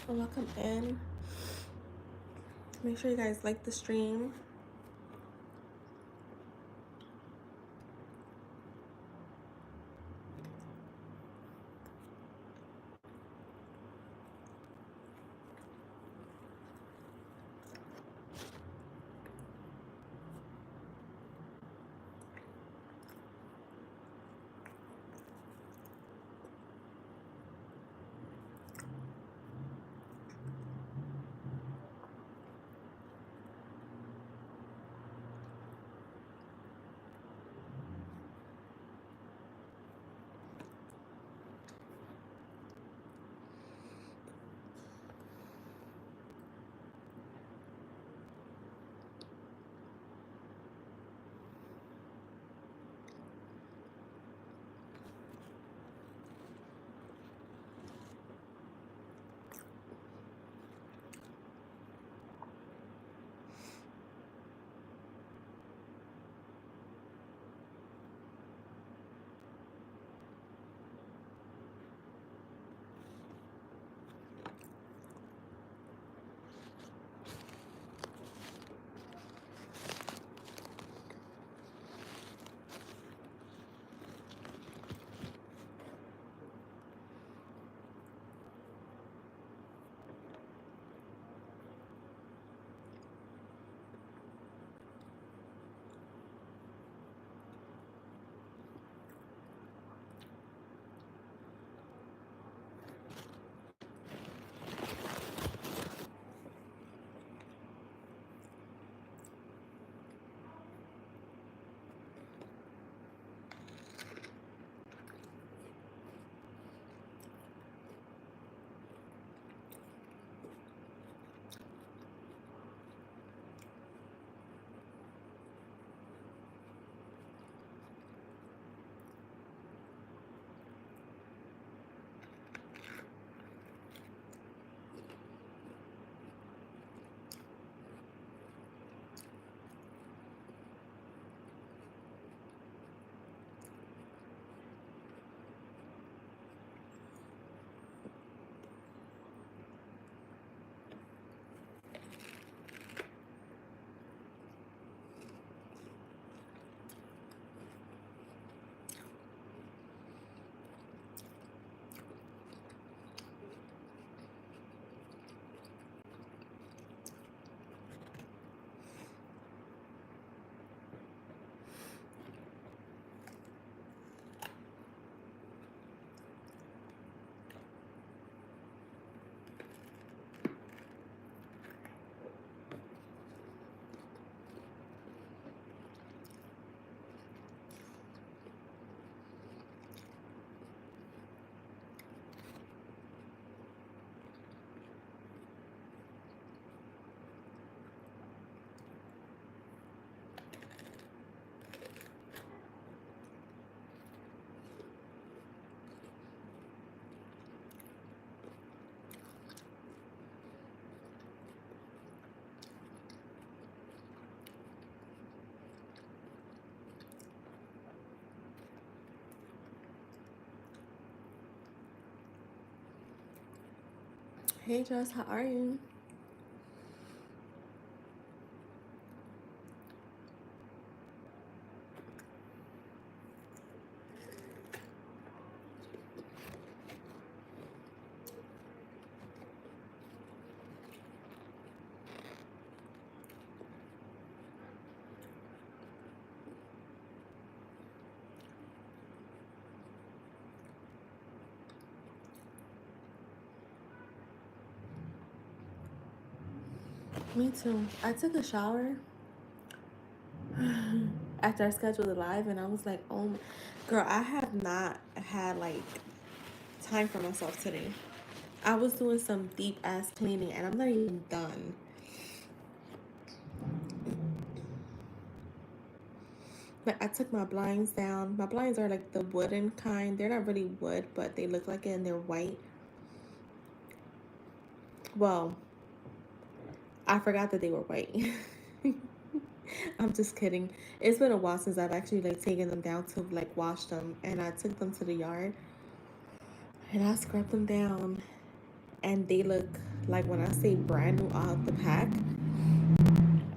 Welcome in. Make sure you guys like the stream. Hey Jess, how are you? Me too. I took a shower after I scheduled it live, and I was like, oh, girl, I have not had like time for myself today. I was doing some deep ass cleaning, and I'm not even done. But I took my blinds down. My blinds are like the wooden kind. They're not really wood, but they look like it, and they're white. Well, I forgot that they were white. I'm just kidding. It's been a while since I've actually like taken them down to like wash them, and I took them to the yard and I scrubbed them down, and they look Like when I say brand new out the pack,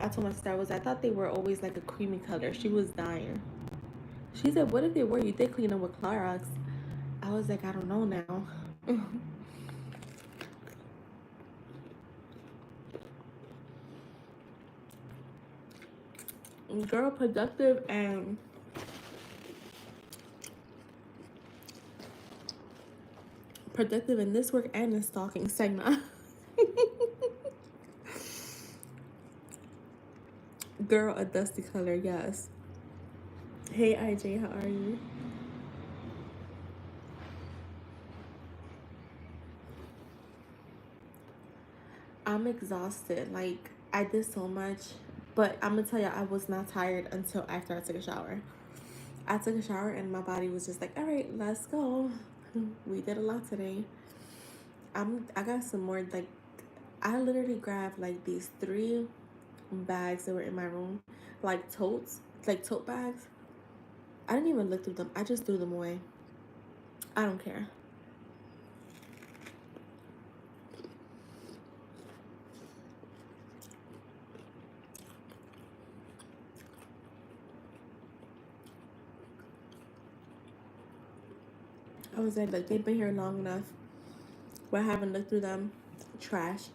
I told my sister I thought they were always like a creamy color. She was dying. She said, "What if they were? You did clean them with Clorox." I was like, "I don't know now." Girl, productive in this work and in stalking segment. Girl, a dusty color, yes. Hey IJ, how are you? I'm exhausted. Like I did so much, but I'm gonna tell you, I was not tired until after I took a shower. I took a shower and my body was just like, all right, let's go. We did a lot today. I got some more like I literally grabbed like these 3 bags that were in my room, like totes, like tote bags. I didn't even look through them. I just threw them away. I don't care. I was like, they've been here long enough. But I haven't looked through them. Trash.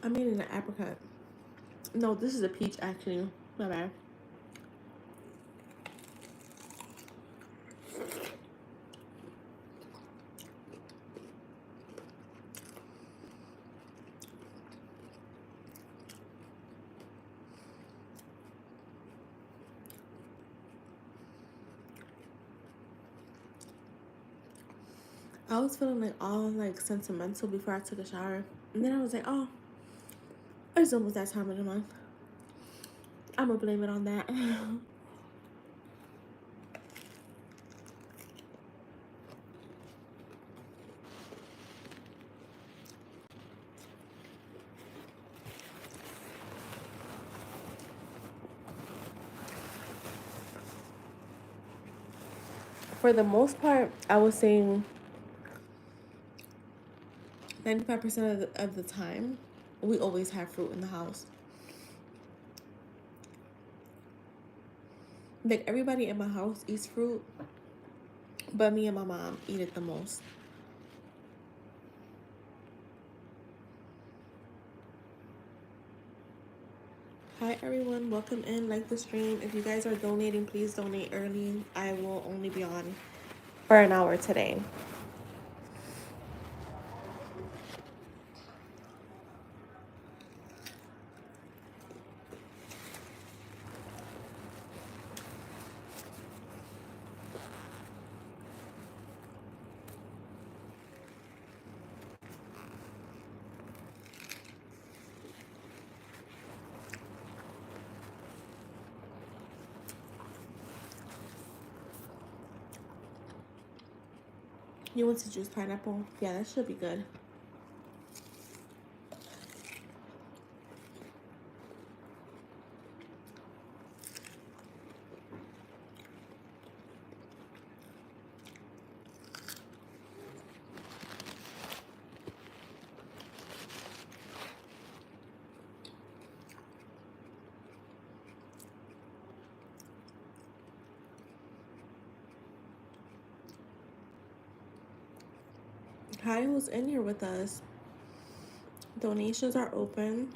I made it an apricot. No, this is a peach actually. My bad. I was feeling like all like sentimental before I took a shower. And then I was like, oh, it's almost that time of the month. I'm gonna blame it on that. For the most part, I was saying 95% of the time, we always have fruit in the house. Like everybody in my house eats fruit, but me and my mom eat it the most. Hi everyone, welcome in, like the stream. If you guys are donating, please donate early. I will only be on for an hour today. You want to juice pineapple? Yeah, that should be good. Hi, who's in here with us? Donations are open.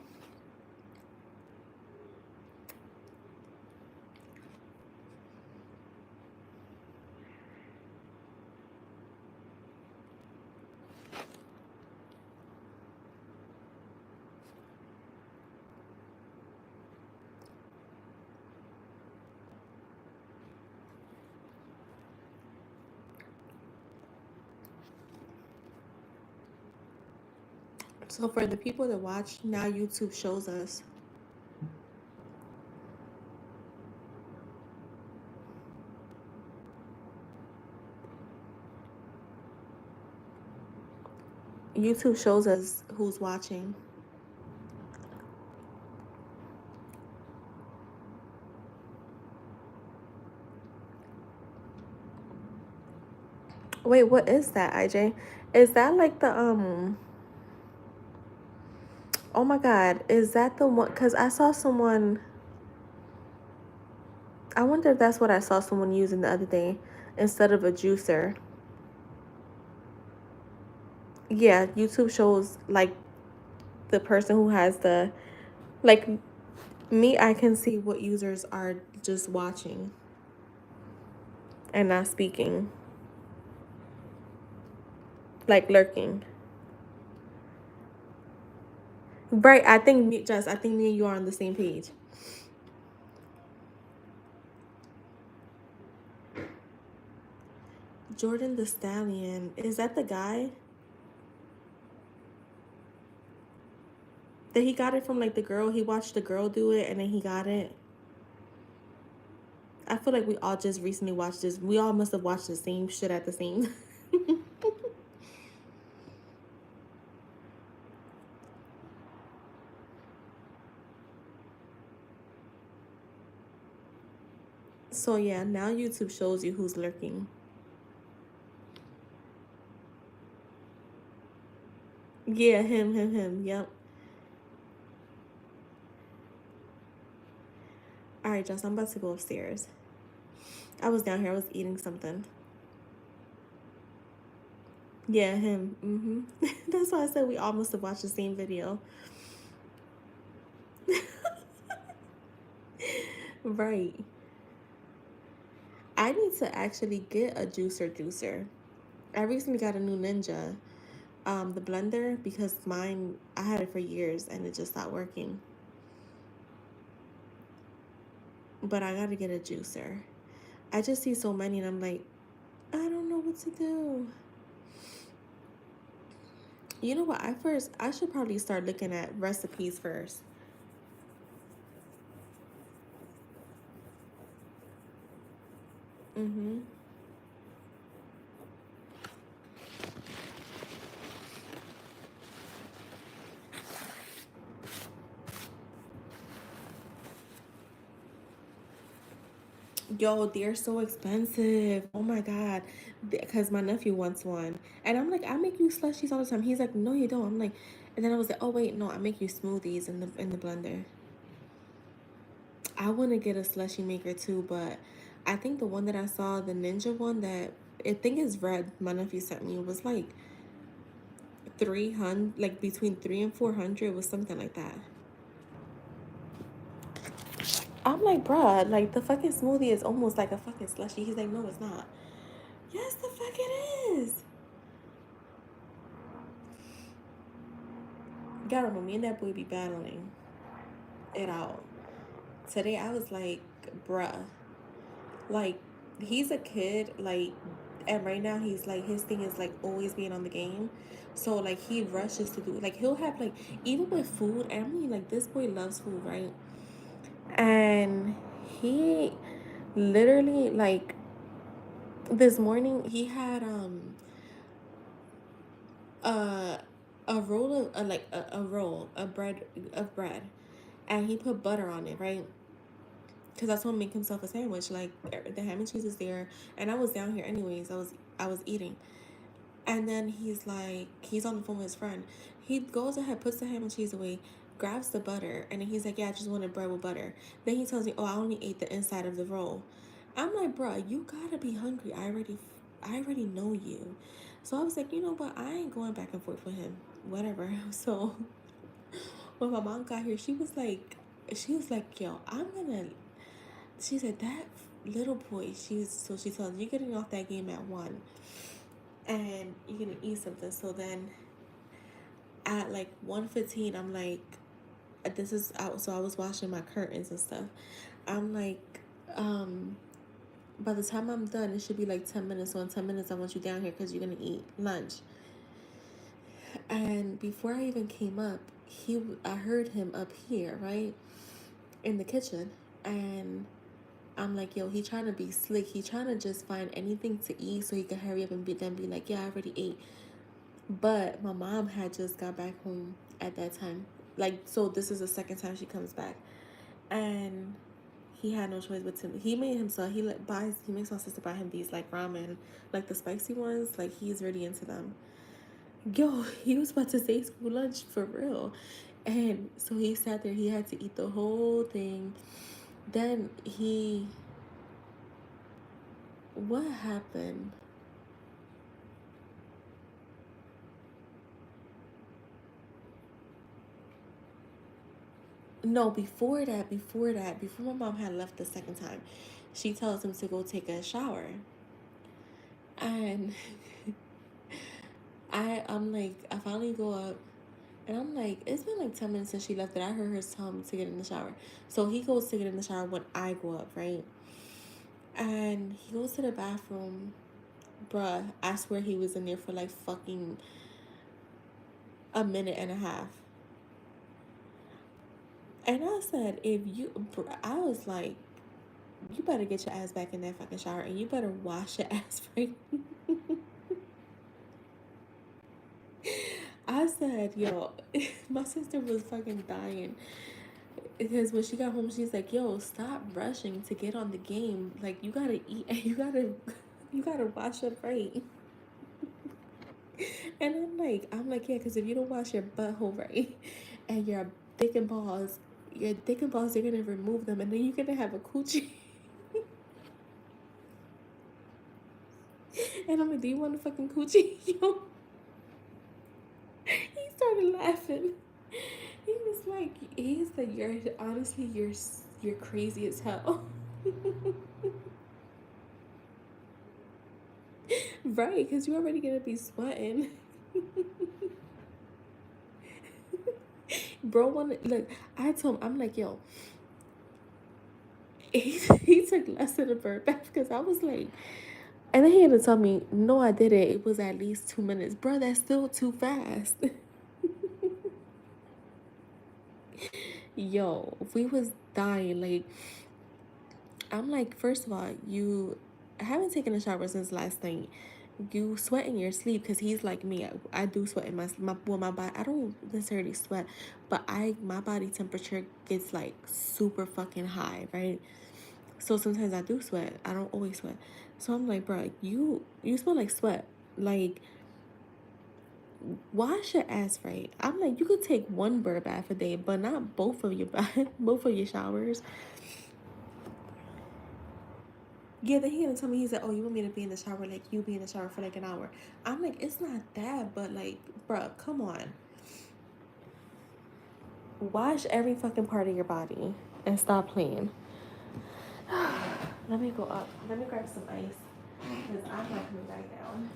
So for the people that watch, now YouTube shows us. YouTube shows us who's watching. Wait, what is that, IJ? Is that like the oh my god, is that the one? Because I saw someone, I wonder if that's what I saw someone using the other day instead of a juicer. Yeah, YouTube shows like the person who has the, like me, I can see what users are just watching and not speaking, like lurking. Right, I think I think me and you are on the same page. Jordan the Stallion, is that the guy that he got it from? Like the girl, he watched the girl do it and then he got it. I feel like we all just recently watched this. We all must have watched the same shit at the same time. So yeah, now YouTube shows you who's lurking. Yeah, him. Yep. All right, Joss, I'm about to go upstairs. I was down here. I was eating something. Yeah, him. That's why I said we all must have watched the same video. Right. I need to actually get a juicer. I recently got a new Ninja, the blender, because mine, I had it for years and it just stopped working. But I gotta get a juicer. I just see so many and I'm like, I don't know what to do. You know what? I should probably start looking at recipes first. Mm-hmm. Yo, they're so expensive. Oh my God. Because my nephew wants one. And I'm like, I make you slushies all the time. He's like, no, you don't. I'm like, and then I was like, oh wait, no, I make you smoothies in the blender. I want to get a slushy maker too, but I think the one that I saw, the Ninja one that I think is red, my nephew sent me, was like 300, like between 3 and 400, was something like that. I'm like, bruh, like the fucking smoothie is almost like a fucking slushy. He's like, no, it's not. Yes, the fuck it is. Gotta remember, me and that boy be battling it out. Today I was like, bruh, like he's a kid, like, and right now he's like, his thing is like always being on the game. So like he rushes to do, like he'll have like, even with food, and I mean like this boy loves food, right? And he literally like this morning he had uh a roll of like a roll of bread, and he put butter on it, right? Because that's what make himself a sandwich. Like the ham and cheese is there, and I was down here anyways. I was eating, and then he's like, he's on the phone with his friend. He goes ahead, puts the ham and cheese away, grabs the butter, and then he's like, yeah, I just wanted bread with butter. Then he tells me, oh, I only ate the inside of the roll. I'm like, bruh, you gotta be hungry. I already know you. So I was like, you know what? I ain't going back and forth with him. Whatever. So when my mom got here, she was like, yo, I'm gonna. She said that little boy. She tells you getting off that game at 1, and you're gonna eat something. So then at like 1:15, I'm like, this is out. So I was washing my curtains and stuff. I'm like, um, by the time I'm done, it should be like 10 minutes. So in 10 minutes, I want you down here because you're gonna eat lunch. And before I even came up, I heard him up here, right, in the kitchen, and I'm like, yo, he trying to be slick. He trying to just find anything to eat so he can hurry up and then be like, yeah, I already ate. But my mom had just got back home at that time. Like, so this is the second time she comes back. And he had no choice but to. He made himself. He makes my sister buy him these like ramen, like the spicy ones. Like he's really into them. Yo, he was about to say school lunch for real, and so he sat there. He had to eat the whole thing. Then what happened? No, before my mom had left the second time, she tells him to go take a shower, and I'm like, I finally go up. And I'm like, it's been like 10 minutes since she left, and I heard her tell me to get in the shower. So he goes to get in the shower when I go up, right? And he goes to the bathroom. Bruh, I swear he was in there for like fucking a minute and a half. And I said, I was like, you better get your ass back in that fucking shower and you better wash your ass right. I said, yo, my sister was fucking dying. Because when she got home, she's like, yo, stop rushing to get on the game. Like, you gotta eat and you gotta wash up right. And I'm like, yeah, because if you don't wash your butthole right and your dick and balls, they're gonna remove them and then you're gonna have a coochie. And I'm like, do you want a fucking coochie? Yo, he started laughing. He's like, you're crazy as hell. Right, because you're already gonna be sweating. Bro, look, I told him, I'm like, yo, he took less than a bird bath because I was like, and then he had to tell me, no, I didn't. It was at least 2 minutes. Bro, that's still too fast. Yo, we was dying. Like, I'm like, first of all, you haven't taken a shower since last night. You sweat in your sleep because he's like me. I do sweat in my body. I don't necessarily sweat, but my body temperature gets like super fucking high, right? So sometimes I do sweat. I don't always sweat. So I'm like, bro, you smell like sweat. Like, wash your ass right. I'm like, you could take one bird bath a day, but not both of your both of your showers. Yeah, then he gonna tell me, he said, oh, you want me to be in the shower, like you be in the shower for like an hour. I'm like, it's not that, but like, bruh, come on. Wash every fucking part of your body and stop playing. Let me go up. Let me grab some ice because I'm not coming back down.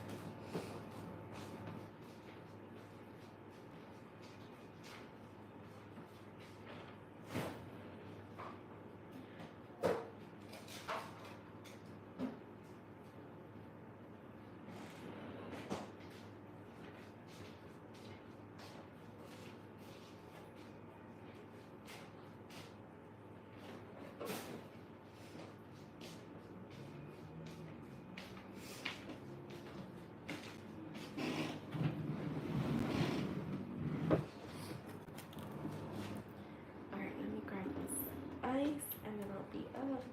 All right, let me grab this ice and then I'll be up.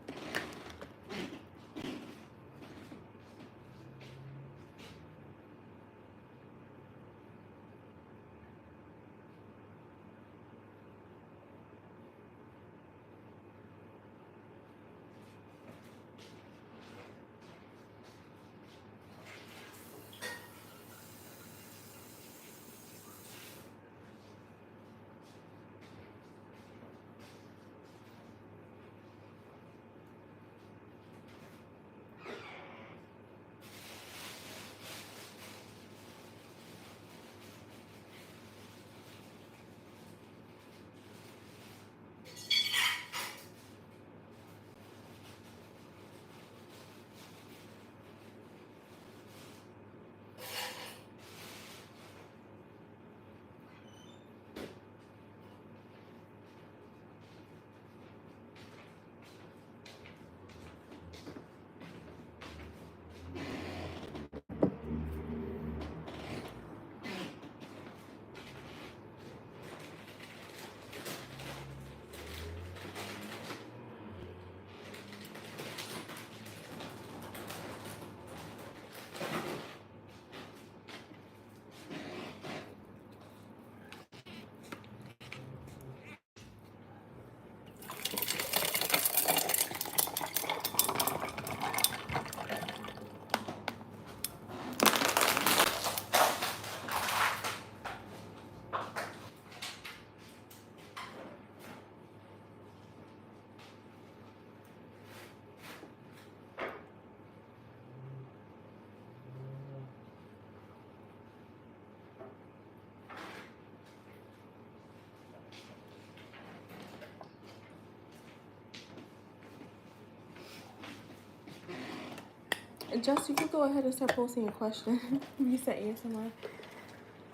Just, you can go ahead and start posting a question. You said ASMR.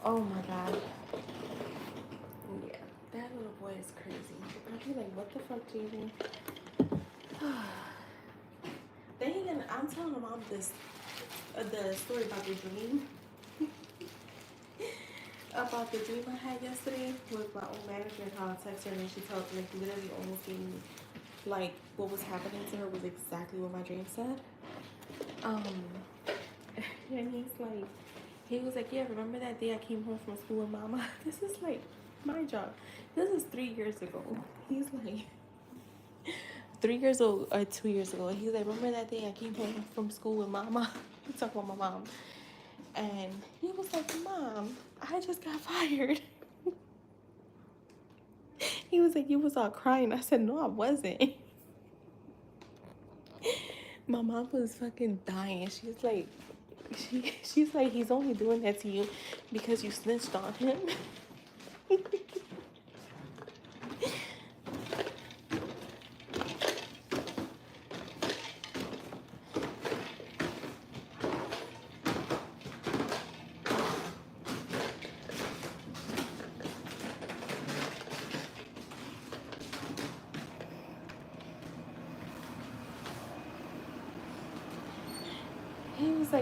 Oh my god. Yeah, that little boy is crazy. I'd be like, what the fuck, JJ? And I'm telling my mom this, the story about the dream. About the dream I had yesterday with my old manager and how I texted her and she told me, like, literally almost gave me, like, what was happening to her was exactly what my dream said. And he was like, yeah, remember that day I came home from school with mama? This is like my job. This is 3 years ago. He's like 3 years old or 2 years ago. He's like, remember that day I came home from school with mama? He talked about my mom. And he was like, Mom, I just got fired. He was like, you was all crying. I said, no, I wasn't. My mom was fucking dying. She's like, he's only doing that to you because you snitched on him.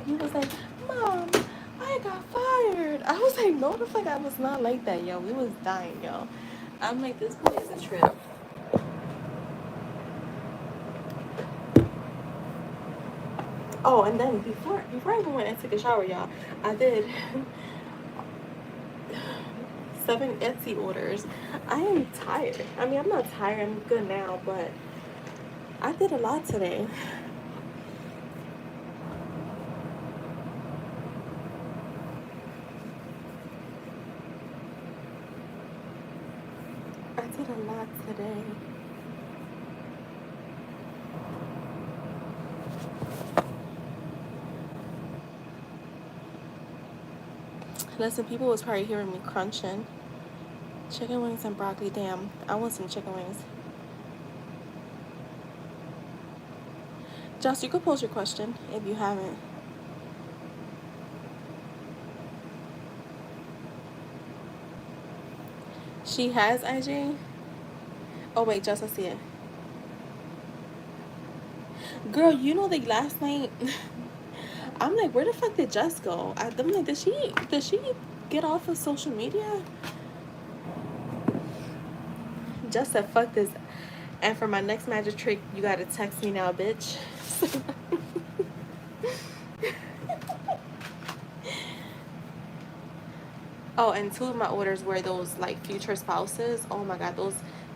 He was like, Mom, I got fired. I was like, no, the fuck, I was not like that, yo. We was dying, yo. I'm like, this boy is a trip. Oh, and then before I even went and took a shower, y'all, I did 7 Etsy orders. I am tired. I mean, I'm not tired. I'm good now, but I did a lot today. I did a lot today. Listen, people was probably hearing me crunching. Chicken wings and broccoli. Damn, I want some chicken wings. Josh, you could pose your question if you haven't. She has IG? Oh, wait, Josh, I see it. Girl, you know, like, last night, I'm like, where the fuck did Jess go? I'm like, did she get off of social media? Jess said, fuck this. And for my next magic trick, you gotta text me now, bitch. Oh, and 2 of my orders were those, like, future spouses. Oh my god, those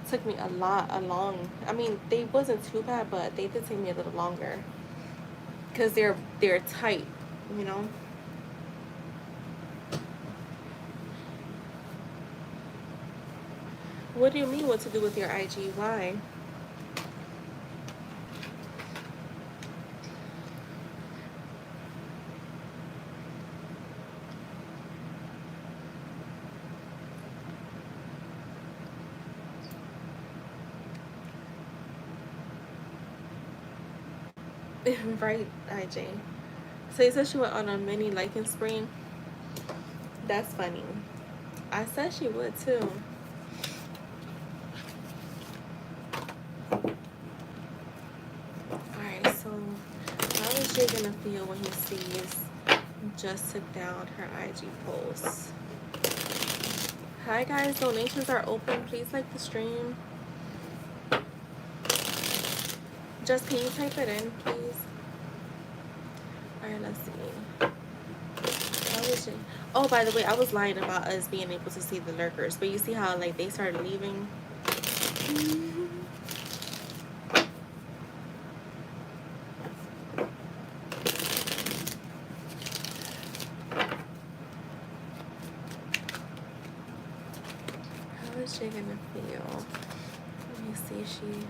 took me along. I mean, they wasn't too bad, but they did take me a little longer. Because they're tight, you know? What do you mean what to do with your IG? Why? Right, IJ. So you said she went on a mini liking spree. That's funny. I said she would too. Alright, so how is Jay gonna feel when he sees just took down her IG post? Hi guys, donations are open. Please like the stream. Just can you type it in, please? Alright, let's see. How is it? Oh, by the way, I was lying about us being able to see the lurkers, but you see how, like, they started leaving? How is she gonna feel? Let me see, she...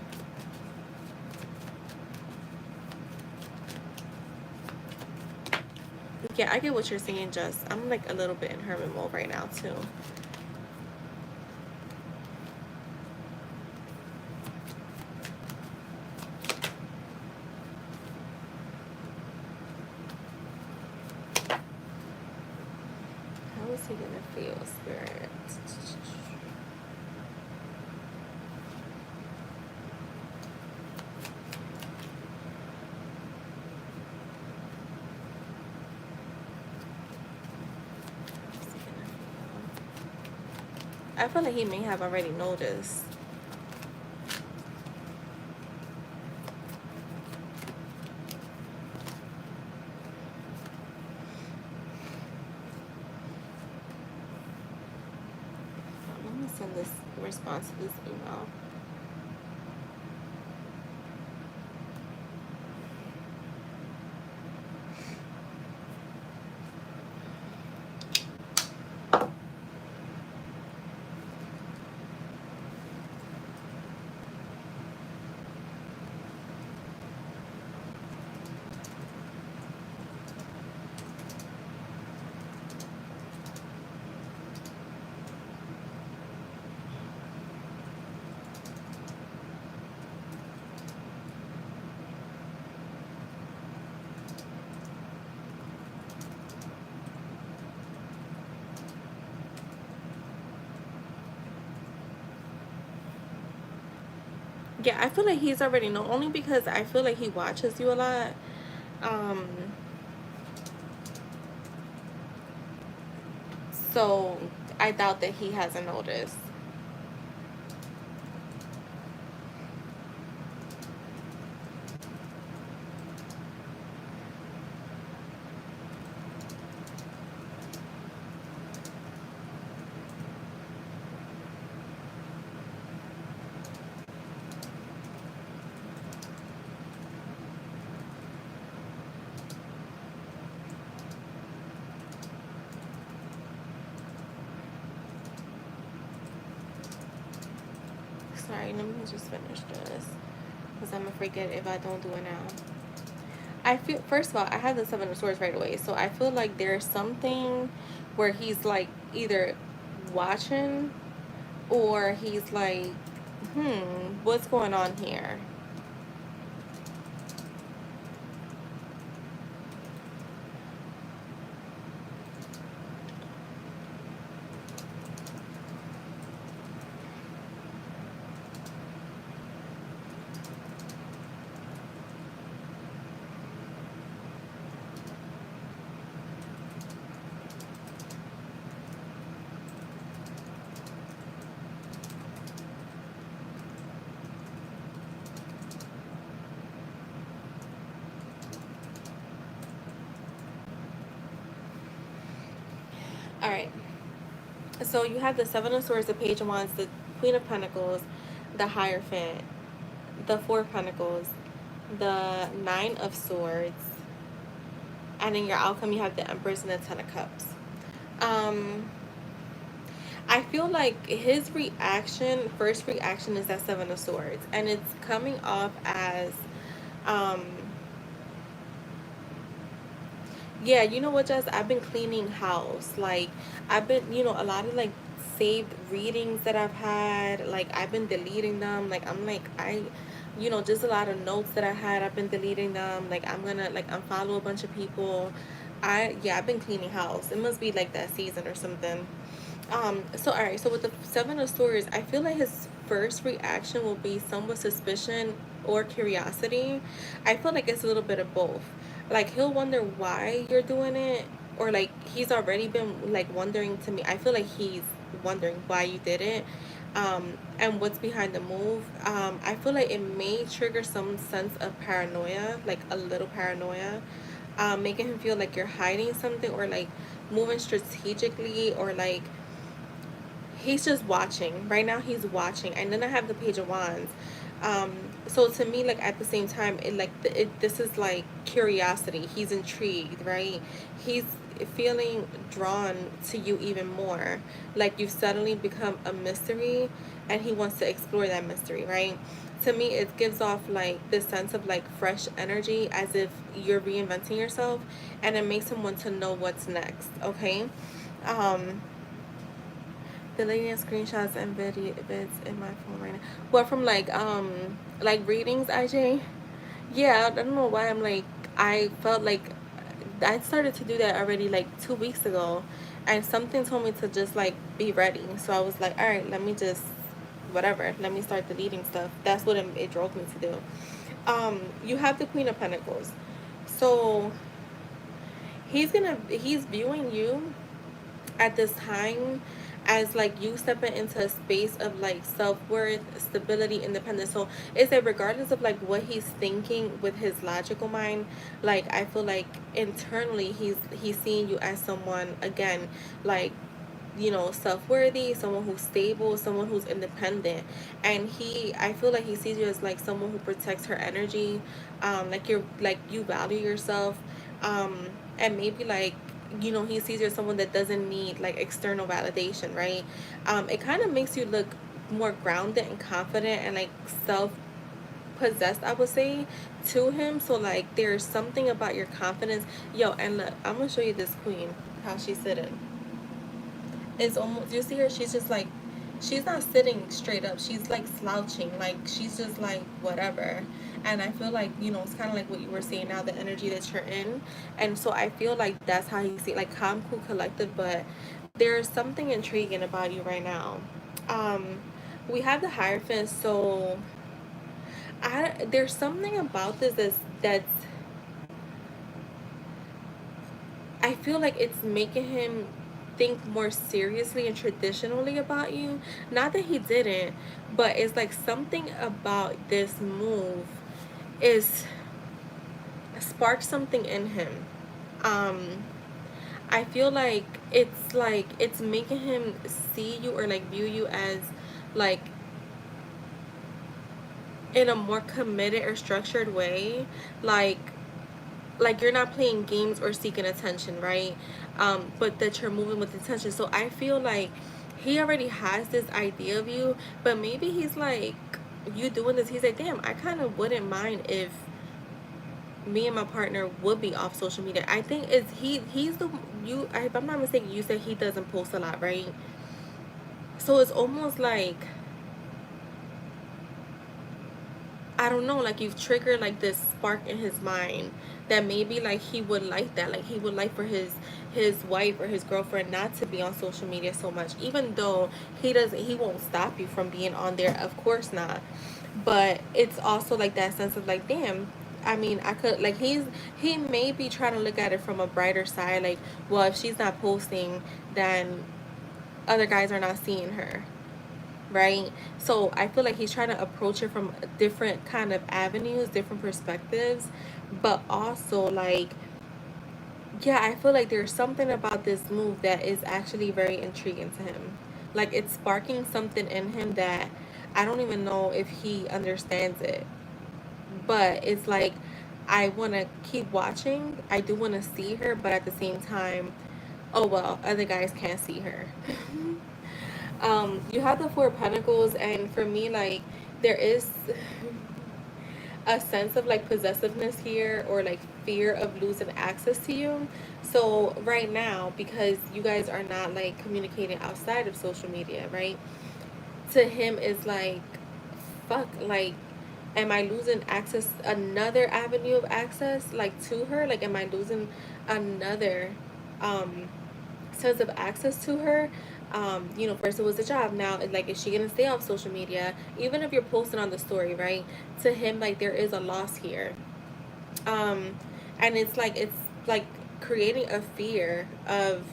Yeah, I get what you're saying, Just. I'm, like, a little bit in Herman mode right now, too. Spirit. I feel like he may have already noticed. Let me send this response to this email. Yeah, I feel like he's already know, only because I feel like he watches you a lot. Um, so I doubt that he hasn't noticed. Sorry, let me just finish this, because I'm gonna forget if I don't do it now. I feel, first of all, I have the Seven of Swords right away, so I feel like there's something where he's like either watching, or he's like, what's going on here? All right. So you have the Seven of Swords, the Page of Wands, the Queen of Pentacles, the Hierophant, the Four of Pentacles, the Nine of Swords, and in your outcome you have the Empress and the Ten of Cups. I feel like his reaction, first reaction, is that Seven of Swords, and it's coming off as, um, yeah, you know what, Jess? I've been cleaning house. Like, I've been, a lot of like saved readings that I've had. Like, I've been deleting them. Like, I'm like, just a lot of notes that I had. I've been deleting them. Like, I'm gonna like unfollow a bunch of people. I've been cleaning house. It must be like that season or something. So all right, so with the Seven of Swords, I feel like his first reaction will be somewhat suspicion or curiosity. I feel like it's a little bit of both. Like, he'll wonder why you're doing it, or like he's already been like wondering to me. I feel like he's wondering why you did it, and what's behind the move. I feel like it may trigger some sense of paranoia, like a little paranoia, making him feel like you're hiding something, or like moving strategically, or like he's just watching right now. He's watching, and then I have the Page of Wands. So to me, like, at the same time, this is like curiosity. He's intrigued, right? He's feeling drawn to you even more, like you've suddenly become a mystery, and he wants to explore that mystery, right? To me, it gives off like this sense of like fresh energy, as if you're reinventing yourself, and it makes him want to know what's next. Okay. um Deleting screenshots and vids in my phone right now. Well, from like readings, IJ. Yeah, I don't know why I'm like, I felt like I started to do that already like 2 weeks ago, and something told me to just like be ready. So I was like, all right, let me just whatever, let me start deleting stuff. That's what it drove me to do. You have the Queen of Pentacles, so he's viewing you at this time as like you stepping into a space of like self-worth, stability, independence. So it's that regardless of like what he's thinking with his logical mind, like I feel like internally he's seeing you as someone, again, like, you know, self-worthy, someone who's stable, someone who's independent. And I feel like he sees you as like someone who protects her energy, like you're like you value yourself, and maybe like, you know, he sees you as someone that doesn't need like external validation, right? It kind of makes you look more grounded and confident and like self possessed, I would say, to him. So like there's something about your confidence. Yo, and look, I'm gonna show you this queen, how she's sitting. It's almost, you see her, she's just like, she's not sitting straight up, she's like slouching, like she's just like whatever. And I feel like, you know, it's kind of like what you were saying now, the energy that you're in. And so I feel like that's how he see, like calm, cool, collected. But there's something intriguing about you right now. um we have the Hierophant. So there's something about this that's I feel like it's making him think more seriously and traditionally about you. Not that he didn't, but it's like something about this move is sparked something in him. Um, I feel like it's making him see you or like view you as like in a more committed or structured way. Like you're not playing games or seeking attention, right? But that you're moving with intention. So I feel like he already has this idea of you, but maybe he's like, you doing this, he's like, damn, I kind of wouldn't mind if me and my partner would be off social media. I think it's he's the you if I'm not mistaken, you said he doesn't post a lot, right? So it's almost like, I don't know, like you've triggered like this spark in his mind that maybe like he would like that. Like he would like for his wife or his girlfriend not to be on social media so much. Even though he won't stop you from being on there, of course not. But it's also like that sense of like, damn, I mean, I could like he may be trying to look at it from a brighter side, like, well, if she's not posting, then other guys are not seeing her, right? So I feel like he's trying to approach it from different kind of avenues, different perspectives, but also like, yeah, I feel like there's something about this move that is actually very intriguing to him. Like it's sparking something in him that I don't even know if he understands it. But it's like I want to keep watching. I do want to see her, but at the same time, oh well, other guys can't see her. You have the Four of Pentacles, and for me, like there is a sense of like possessiveness here, or like fear of losing access to you. So right now, because you guys are not like communicating outside of social media, right? To him is like, fuck, like, am I losing access, another avenue of access, like to her? Like, am I losing another um sense of access to her? You know, first it was a job, now it's like, is she gonna stay off social media even if you're posting on the story, right? To him, like there is a loss here. um and it's like creating a fear of,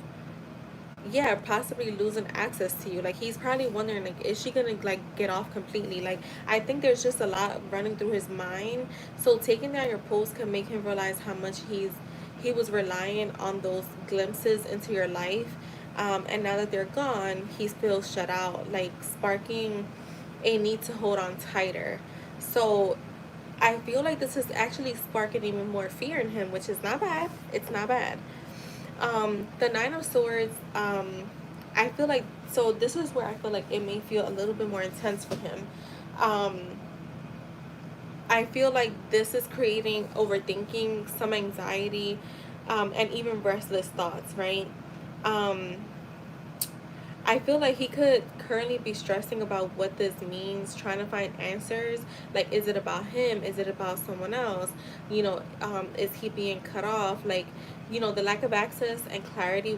yeah, possibly losing access to you. Like he's probably wondering, like, is she gonna like get off completely? Like I think there's just a lot running through his mind. So taking down your post can make him realize how much he was relying on those glimpses into your life. And now that they're gone, he feels shut out, like sparking a need to hold on tighter. So I feel like this is actually sparking even more fear in him, which is not bad. It's not bad. The Nine of Swords, I feel like, so this is where I feel like it may feel a little bit more intense for him. Um, I feel like this is creating overthinking, some anxiety, and even restless thoughts, right? Um, I feel like he could currently be stressing about what this means, trying to find answers. Like, is it about him? Is it about someone else? You know, is he being cut off? Like, you know, the lack of access and clarity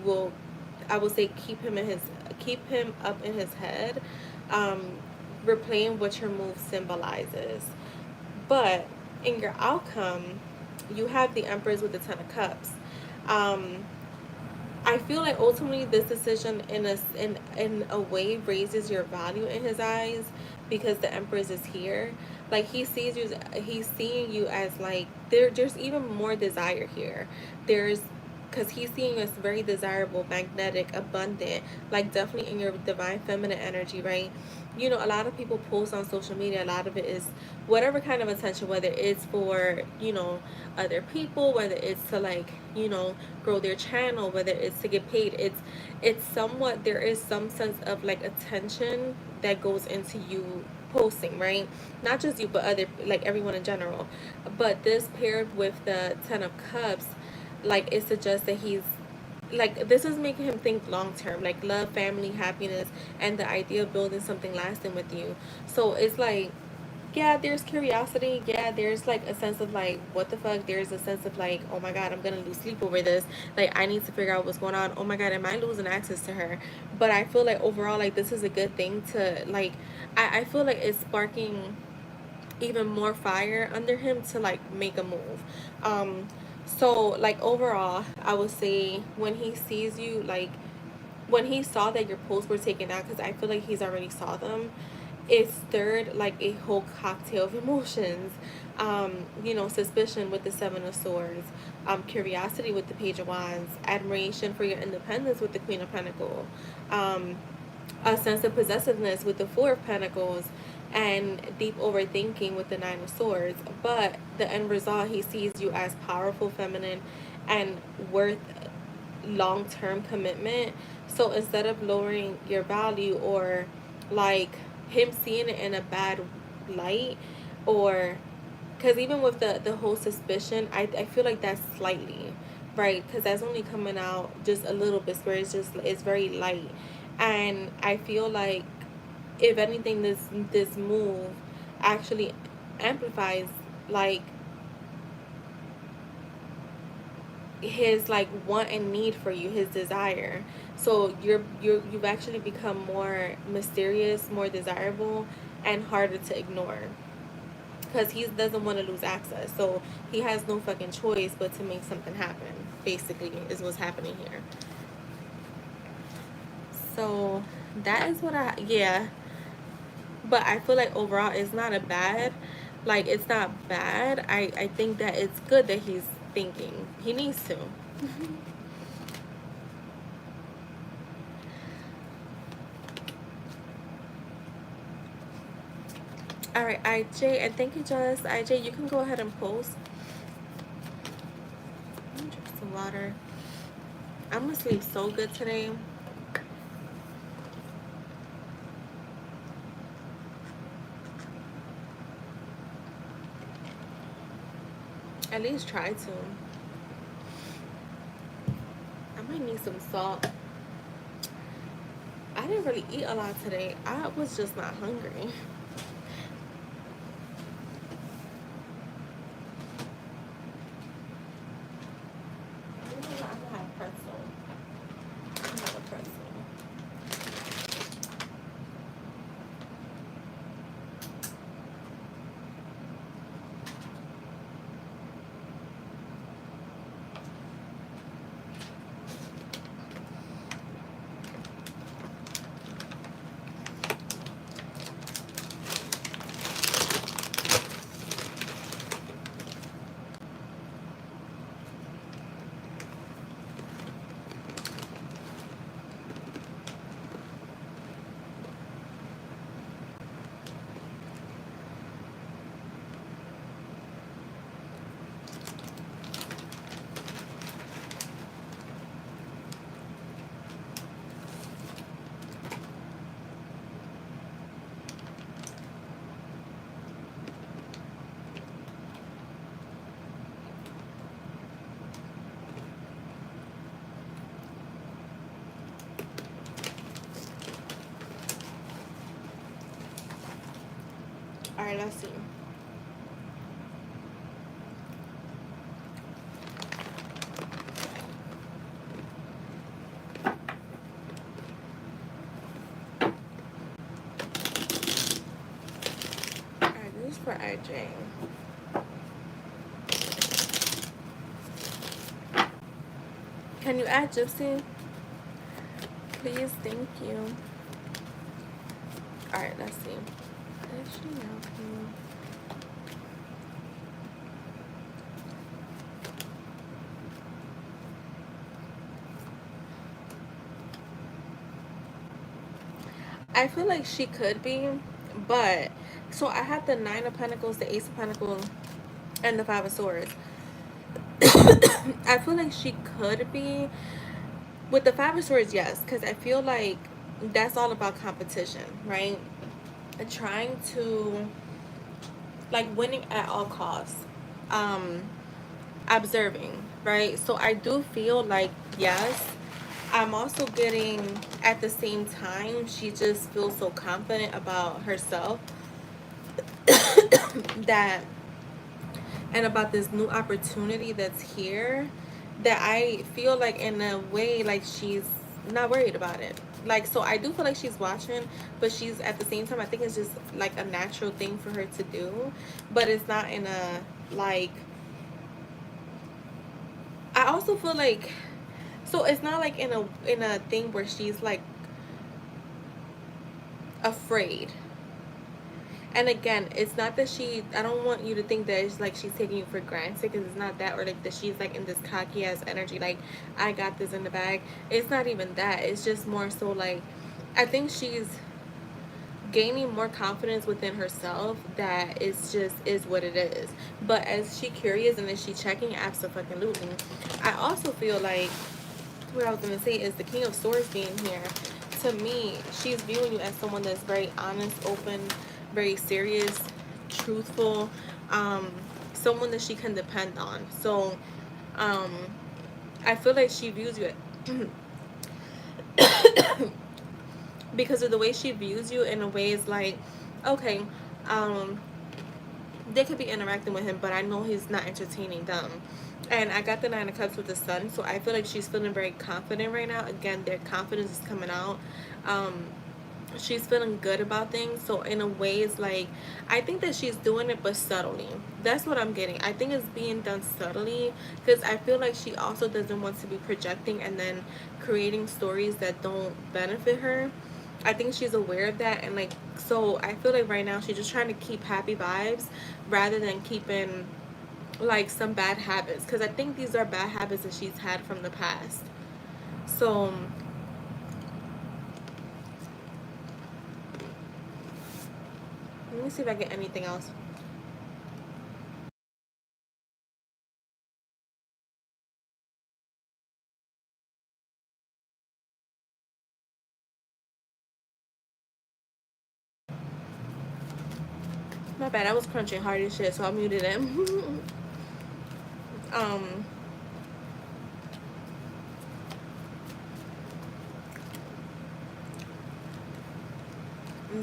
will I would say keep him up in his head, um, replaying what your move symbolizes. But in your outcome, you have the Empress with the Ten of Cups. Um, I feel like ultimately this decision in a way raises your value in his eyes because the Empress is here. Like he's seeing you as like there's even more desire here. There's because he's seeing you as very desirable, magnetic, abundant, like definitely in your divine feminine energy, right? You know, a lot of people post on social media, a lot of it is whatever kind of attention, whether it's for, you know, other people, whether it's to like, you know, grow their channel, whether it's to get paid. It's somewhat, there is some sense of like attention that goes into you posting, right? Not just you, but other, like everyone in general. But this paired with the Ten of Cups, like it suggests that he's like this is making him think long term, like love, family, happiness, and the idea of building something lasting with you. So it's like, yeah, there's curiosity. Yeah, there's like a sense of like, what the fuck? There's a sense of like, oh my god, I'm gonna lose sleep over this. Like, I need to figure out what's going on. Oh my god, am I losing access to her? But I feel like overall, like, this is a good thing to like, I feel like it's sparking even more fire under him to like make a move. So like overall, I would say when he sees you, like when he saw that your posts were taken out, because I feel like he's already saw them, it stirred like a whole cocktail of emotions. You know, suspicion with the Seven of Swords, curiosity with the Page of Wands, admiration for your independence with the Queen of Pentacles, um, a sense of possessiveness with the Four of Pentacles, and deep overthinking with the Nine of Swords. But the end result, he sees you as powerful, feminine, and worth long-term commitment. So instead of lowering your value or like him seeing it in a bad light, or because even with the whole suspicion, I feel like that's slightly right, because that's only coming out just a little bit, where it's very light. And I feel like if anything, this move actually amplifies like his like want and need for you, his desire. So you've actually become more mysterious, more desirable, and harder to ignore because he doesn't want to lose access. So he has no fucking choice but to make something happen. Basically, is what's happening here. So that is what yeah. But I feel like overall it's not a bad, like it's not bad. I think that it's good that he's thinking. He needs to. All right, IJ, and thank you, Jess. IJ, you can go ahead and post. Let me drink some water. I'm gonna sleep so good today. At least try to. I might need some salt. I didn't really eat a lot today. I was just not hungry. I'm gonna have pretzel. I'm gonna have a pretzel. All right, let's see. for IJ. Can you add Gypsy? Please, thank you. Alright, let's see. Did she help you? I feel like she could be, but so I have the Nine of Pentacles, the Ace of Pentacles, and the Five of Swords. I feel like she could be with the Five of Swords, yes, because I feel like that's all about competition, right? And trying to like winning at all costs. Um, observing, right? So I do feel like yes. I'm also getting at the same time she just feels so confident about herself that and about this new opportunity that's here that I feel like in a way like she's not worried about it. Like so I do feel like she's watching, but she's at the same time I think it's just like a natural thing for her to do. But it's not in a like I also feel like so it's not like in a thing where she's like afraid. And again, it's not that I don't want you to think that it's like she's taking you for granted because it's not that, or like that she's like in this cocky ass energy, like, I got this in the bag. It's not even that. It's just more so like, I think she's gaining more confidence within herself that it's just is what it is. But as she curious and is she checking, absolutely. I also feel like what I was gonna say is the King of Swords being here. To me, she's viewing you as someone that's very honest, open, very serious, truthful, someone that she can depend on. So, um, I feel like she views you because of the way she views you in a way is like, okay, um, they could be interacting with him, but I know he's not entertaining them. And I got the Nine of Cups with the Sun, so I feel like she's feeling very confident right now. Again, their confidence is coming out. Um, she's feeling good about things. So in a way, it's like I think that she's doing it, but subtly. That's what I'm getting. I think it's being done subtly because I feel like she also doesn't want to be projecting and then creating stories that don't benefit her. I think she's aware of that, and like so I feel like right now she's just trying to keep happy vibes rather than keeping like some bad habits, because I think these are bad habits that she's had from the past. So let me see if I get anything else. My bad, I was crunching hard as shit, so I muted it. um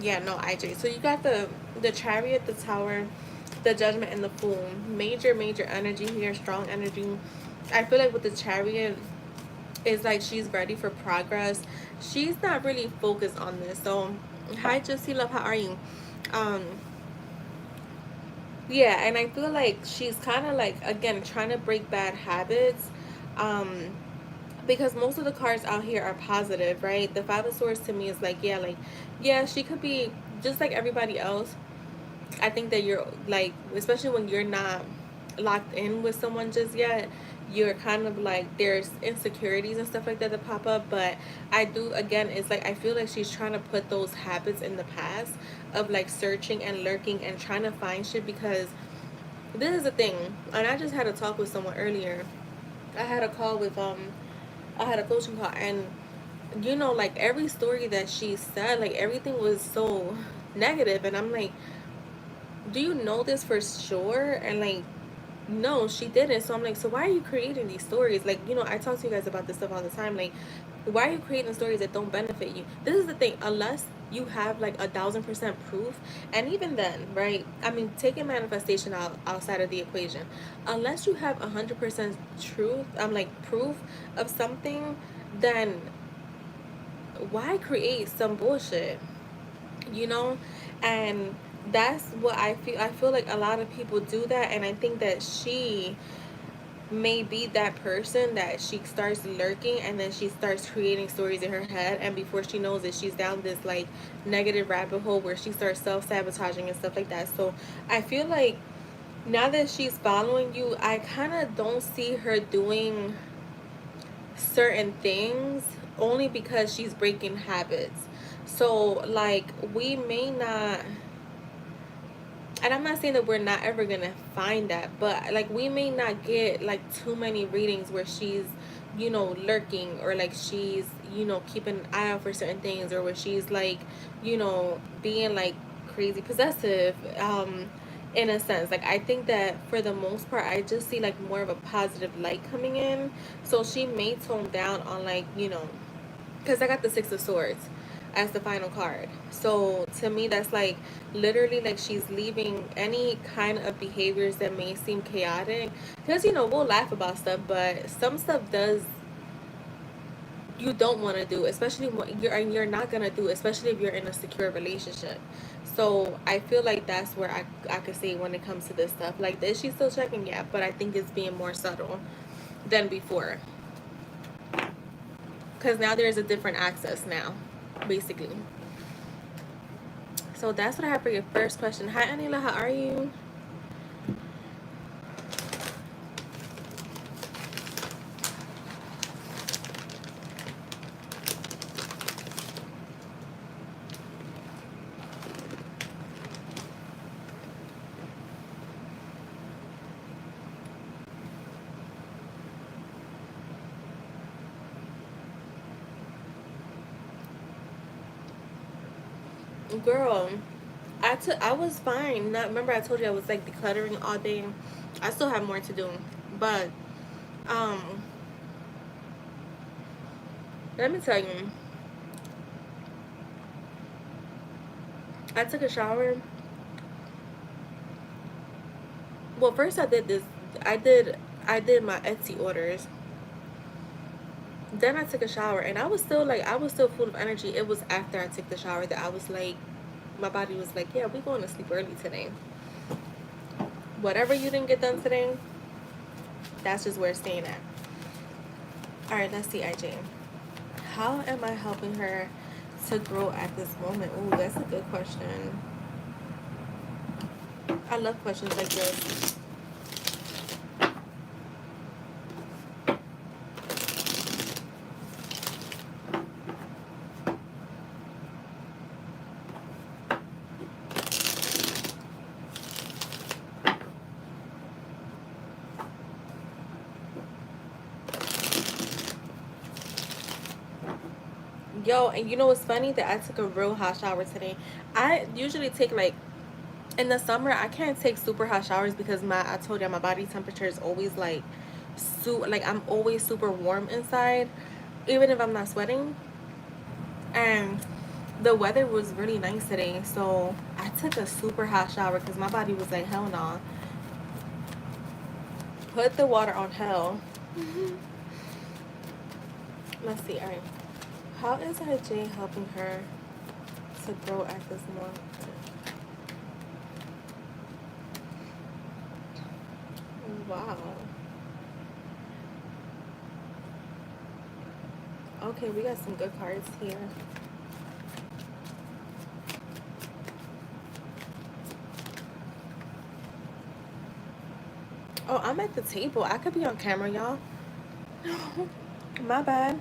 yeah, no, IJ. So you got the Chariot, the Tower, the Judgment, and the Fool. Major energy here, strong energy. I feel like with the Chariot, it's like she's ready for progress. She's not really focused on this. So hi Justy Love, how are you? Um yeah, and I feel like she's kind of like again trying to break bad habits. Um because most of the cards out here are positive, right? The Five of Swords to me is like, yeah, like, yeah, she could be just like everybody else. I think that you're like, especially when you're not locked in with someone just yet, you're kind of like there's insecurities and stuff like that that pop up. But I do again, it's like I feel like she's trying to put those habits in the past of like searching and lurking and trying to find shit because this is the thing. And I just had a talk with someone earlier. I had a call with I had a coaching call, and you know, like every story that she said, like everything was so negative, and I'm like, do you know this for sure? And like, no, she didn't. So I'm like, so why are you creating these stories? Like, you know, I talk to you guys about this stuff all the time. Like, why are you creating stories that don't benefit you? This is the thing. Unless you have like 1,000% proof, and even then, right? I mean, taking manifestation outside of the equation, unless you have 100% truth, I'm like proof of something, then why create some bullshit? You know, and that's what I feel like a lot of people do that, and I think that she may be that person that she starts lurking, and then she starts creating stories in her head, and before she knows it, she's down this like negative rabbit hole where she starts self-sabotaging and stuff like that. So I feel like now that she's following you, I kind of don't see her doing certain things only because she's breaking habits. So like we may not, and I'm not saying that we're not ever gonna find that, but like we may not get like too many readings where she's, you know, lurking, or like she's, you know, keeping an eye out for certain things, or where she's like, you know, being like crazy possessive, in a sense. Like I think that for the most part I just see like more of a positive light coming in. So she may tone down on like, you know, because I got the Six of Swords as the final card. So to me, that's like literally like she's leaving any kind of behaviors that may seem chaotic. Because, you know, we'll laugh about stuff, but some stuff does, you don't want to do, especially when you're not gonna do, especially if you're in a secure relationship. So I feel like that's where I could say when it comes to this stuff. Like, is she still checking? Yeah, but I think it's being more subtle than before. Because now there's a different access now, basically. So that's what I have for your first question. Hi, Anila. How are you? Girl, I was fine. Not remember I told you I was like decluttering all day. I still have more to do, but um, let me tell you, I took a shower. Well, first I did this. I did I did my Etsy orders. Then I took a shower, and I was still full of energy. It was after I took the shower that I was like, my body was like, yeah, we going to sleep early today. Whatever you didn't get done today, that's just where it's staying at. All right, let's see, IJ. How am I helping her to grow at this moment? Ooh, that's a good question. I love questions like this. Yo, and you know what's funny? That I took a real hot shower today. I usually take like, in the summer I can't take super hot showers because I told you my body temperature is always like like I'm always super warm inside, even if I'm not sweating. And the weather was really nice today, so I took a super hot shower because my body was like, hell no. Put the water on hell. Let's see. All right. How is IJ helping her to grow at this moment? Wow. Okay, we got some good cards here. Oh, I'm at the table. I could be on camera, y'all. My bad.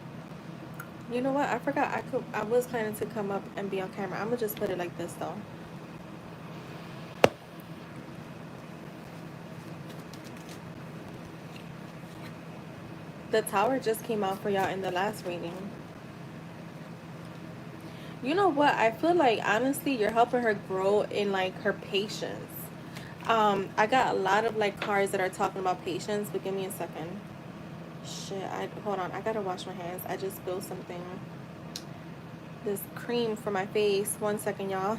You know what? I forgot I was planning to come up and be on camera. I'm gonna just put it like this though. The tower just came out for y'all in the last reading. You know what? I feel like honestly you're helping her grow in like her patience. I got a lot of like cards that are talking about patience, but give me a second. Shit, I hold on. I gotta wash my hands. I just spilled something. This cream for my face. One second, y'all.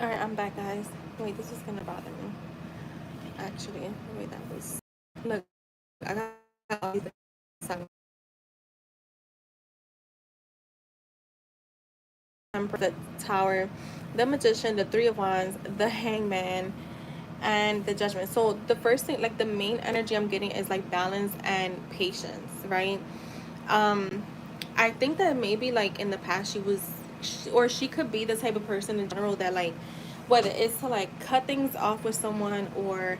Alright, I'm back, guys. Wait, this is gonna bother me. Actually, the way that was. Look, I got all these the Tower, the Magician, the Three of Wands, the Hangman, and the Judgment. So the first thing, like the main energy I'm getting is like balance and patience, right? Um, I think that maybe like in the past or she could be the type of person in general that like whether it's to like cut things off with someone or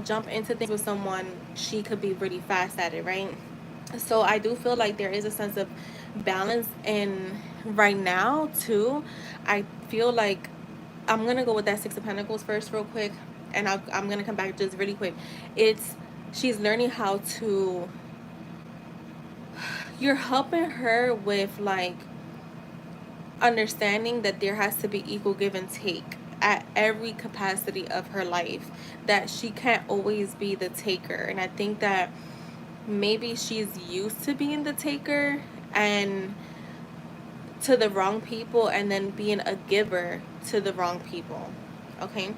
jump into things with someone, she could be really fast at it, right? So I do feel like there is a sense of balance, and right now too I feel like I'm gonna go with that Six of Pentacles first real quick, and I'm gonna come back just really quick. It's she's learning how to, you're helping her with like understanding that there has to be equal give and take at every capacity of her life, that she can't always be the taker. And I think that maybe she's used to being the taker and to the wrong people, and then being a giver to the wrong people. Okay,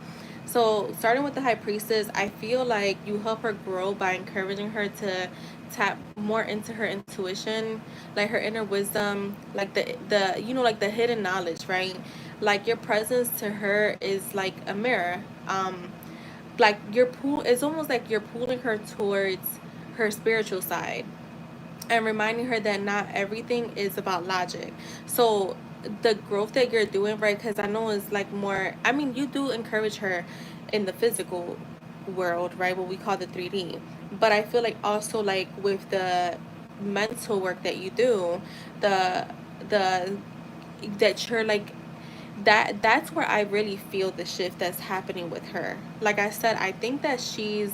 so starting with the High Priestess, I feel like you help her grow by encouraging her to tap more into her intuition, like her inner wisdom, like the like the hidden knowledge, right? Like your presence to her is like a mirror. Like it's almost like you're pulling her towards her spiritual side and reminding her that not everything is about logic. So the growth that you're doing, right? Because I know it's like more, I mean, you do encourage her in the physical world, right? What we call the 3D. But I feel like also like with the mental work that you do, the the that you're like that's where I really feel the shift that's happening with her. Like I said, I think that she's,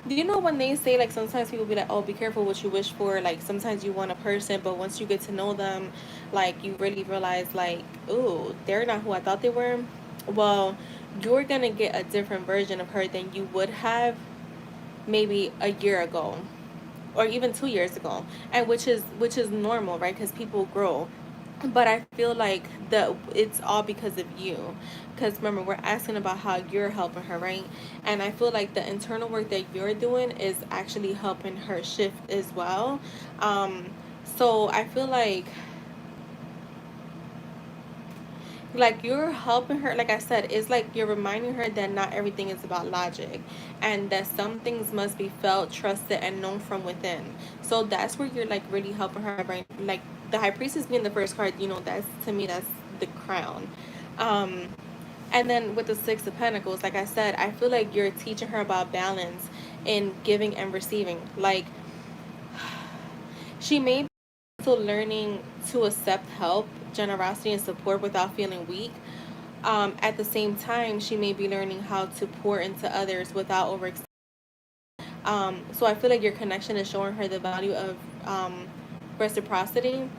do you know when they say like sometimes people be like, oh, be careful what you wish for? Like sometimes you want a person, but once you get to know them, like you really realize like, ooh, they're not who I thought they were. Well, you're gonna get a different version of her than you would have maybe a year ago or even 2 years ago, and which is normal, right? Because people grow. But I feel like it's all because of you, because remember we're asking about how you're helping her, right? And I feel like the internal work that you're doing is actually helping her shift as well. um so I feel like you're helping her, like I said, it's like you're reminding her that not everything is about logic, and that some things must be felt, trusted, and known from within. So that's where you're like really helping her, right? Like the High Priestess being the first card, that's, to me, that's the crown. um and then with the Six of Pentacles, like I said, I feel like you're teaching her about balance in giving and receiving. Like she may be also learning to accept help, generosity, and support without feeling weak. At the same time, she may be learning how to pour into others without over. So I feel like your connection is showing her the value of reciprocity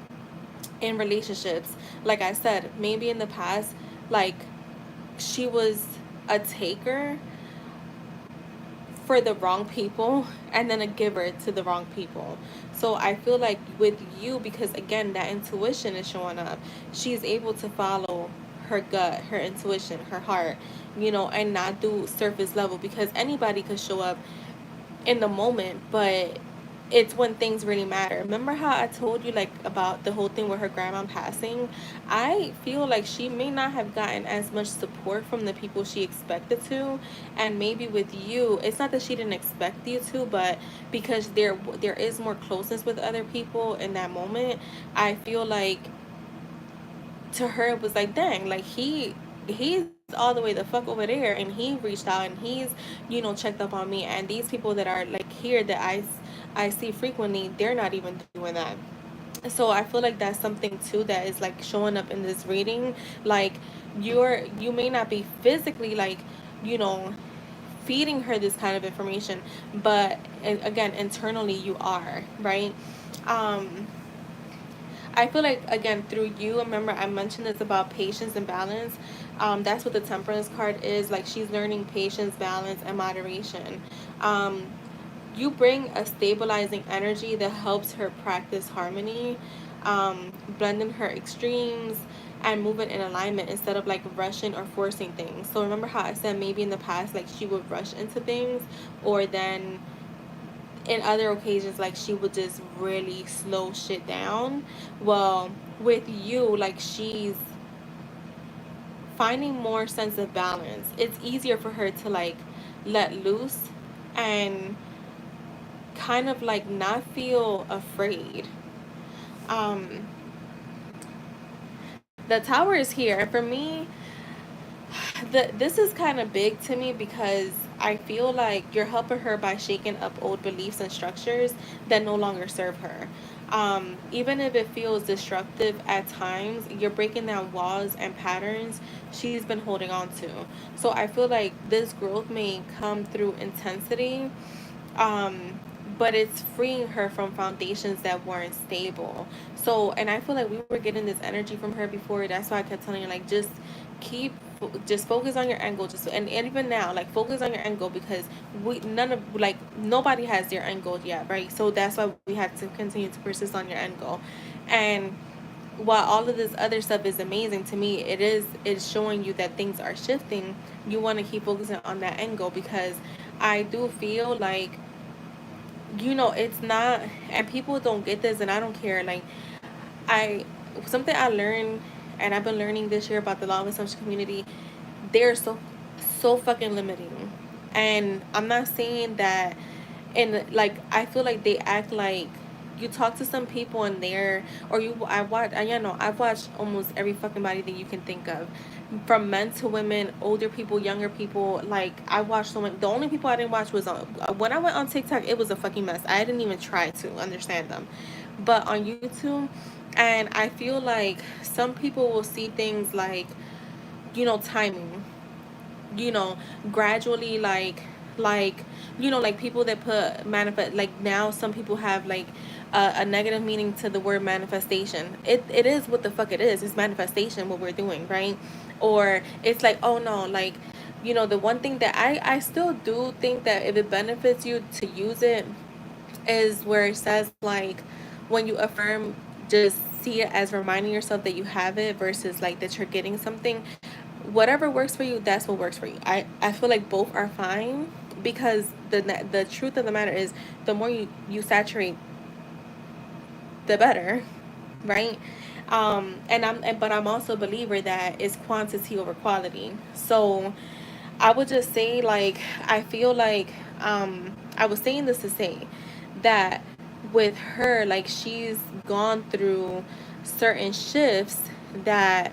in relationships. Like I said, maybe in the past, like she was a taker for the wrong people and then a giver to the wrong people. So I feel like with you, because again that intuition is showing up, she's able to follow her gut, her intuition, her heart, and not do surface level, because anybody could show up in the moment, but it's when things really matter. Remember how I told you like about the whole thing with her grandma passing? I feel like she may not have gotten as much support from the people she expected to, and maybe with you, it's not that she didn't expect you to, but because there is more closeness with other people in that moment, I feel like to her it was like, dang, like he's all the way the fuck over there, and he reached out and he's checked up on me, and these people that are like here that I see frequently, they're not even doing that. So I feel like that's something too that is like showing up in this reading. Like you may not be physically like you know feeding her this kind of information, but again internally you are, right? um I feel like again through you, remember I mentioned this about patience and balance. That's what the Temperance card is. Like she's learning patience, balance, and moderation. You bring a stabilizing energy that helps her practice harmony. blending her extremes and moving in alignment instead of like rushing or forcing things. So remember how I said maybe in the past like she would rush into things, or then in other occasions like she would just really slow shit down. Well, with you, like she's finding more sense of balance. It's easier for her to like let loose and kind of like not feel afraid. Um, the tower is here. And for me, this is kind of big to me because I feel like you're helping her by shaking up old beliefs and structures that no longer serve her. Even if it feels destructive at times, you're breaking down walls and patterns she's been holding on to. So I feel like this growth may come through intensity, um, but it's freeing her from foundations that weren't stable. So, and I feel like we were getting this energy from her before. That's why I kept telling her like keep just focus on your end goal. And even now, like focus on your end goal, because we none of like nobody has their end goal yet, right? So that's why we have to continue to persist on your end goal. And while all of this other stuff is amazing to me, it's showing you that things are shifting. You want to keep focusing on that end goal, because I do feel like, it's not, and people don't get this, and I don't care. Like, I, something I learned, and I've been learning this year about the law of assumption community, they're so fucking limiting. And I'm not saying that, and like I feel like they act like, you talk to some people and they're, or you I watch I you know I've watched almost every fucking body that you can think of, from men to women, older people, younger people. Like, I watched so many. The only people I didn't watch was on, when I went on TikTok, it was a fucking mess. I didn't even try to understand them. But on YouTube, and I feel like some people will see things like, timing, you know gradually, like like people that put manifest, like now some people have like a negative meaning to the word manifestation. It is what the fuck it is. It's manifestation, what we're doing, right? Or it's like, oh no, like, the one thing that I still do think that if it benefits you to use it is where it says, like, when you affirm, just see it as reminding yourself that you have it versus like that you're getting something. Whatever works for you, that's what works for you. I feel like both are fine, because the truth of the matter is, the more you saturate, the better, right? But I'm also a believer that it's quantity over quality. So I would just say, like, I feel like, I was saying this to say that with her, like, she's gone through certain shifts that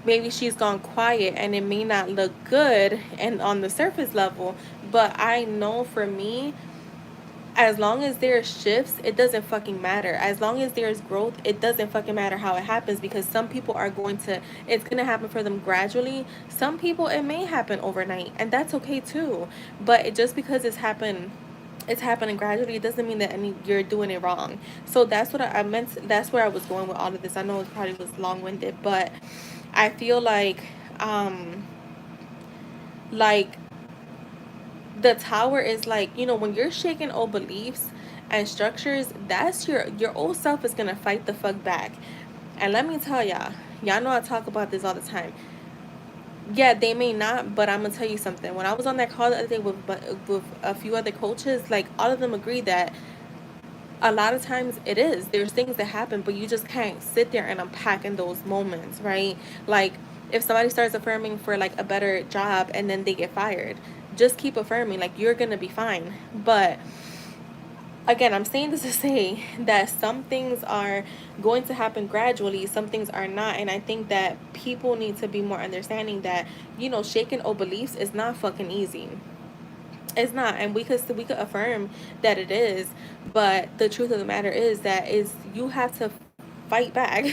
maybe she's gone quiet, and it may not look good and on the surface level, but I know for me, as long as there's shifts, it doesn't fucking matter. As long as there's growth, it doesn't fucking matter how it happens, because some people are going to, it's going to happen for them gradually. Some people, it may happen overnight, and that's okay too. But just because it's happening gradually, it doesn't mean that you're doing it wrong. So that's what I meant. That's where I was going with all of this. I know it probably was long-winded, but I feel um, like the tower is like, when you're shaking old beliefs and structures, that's your old self is gonna fight the fuck back. And let me tell y'all know I talk about this all the time. Yeah, they may not, but I'm gonna tell you something. When I was on that call the other day with a few other coaches, like, all of them agree that a lot of times it is, there's things that happen, but you just can't sit there and unpack in those moments, right? Like, if somebody starts affirming for like a better job and then they get fired, just keep affirming, like, you're gonna be fine. But again, I'm saying this to say that some things are going to happen gradually, some things are not. And I think that people need to be more understanding that, shaking old beliefs is not fucking easy. It's not. And we could affirm that it is, but the truth of the matter is that is you have to fight back.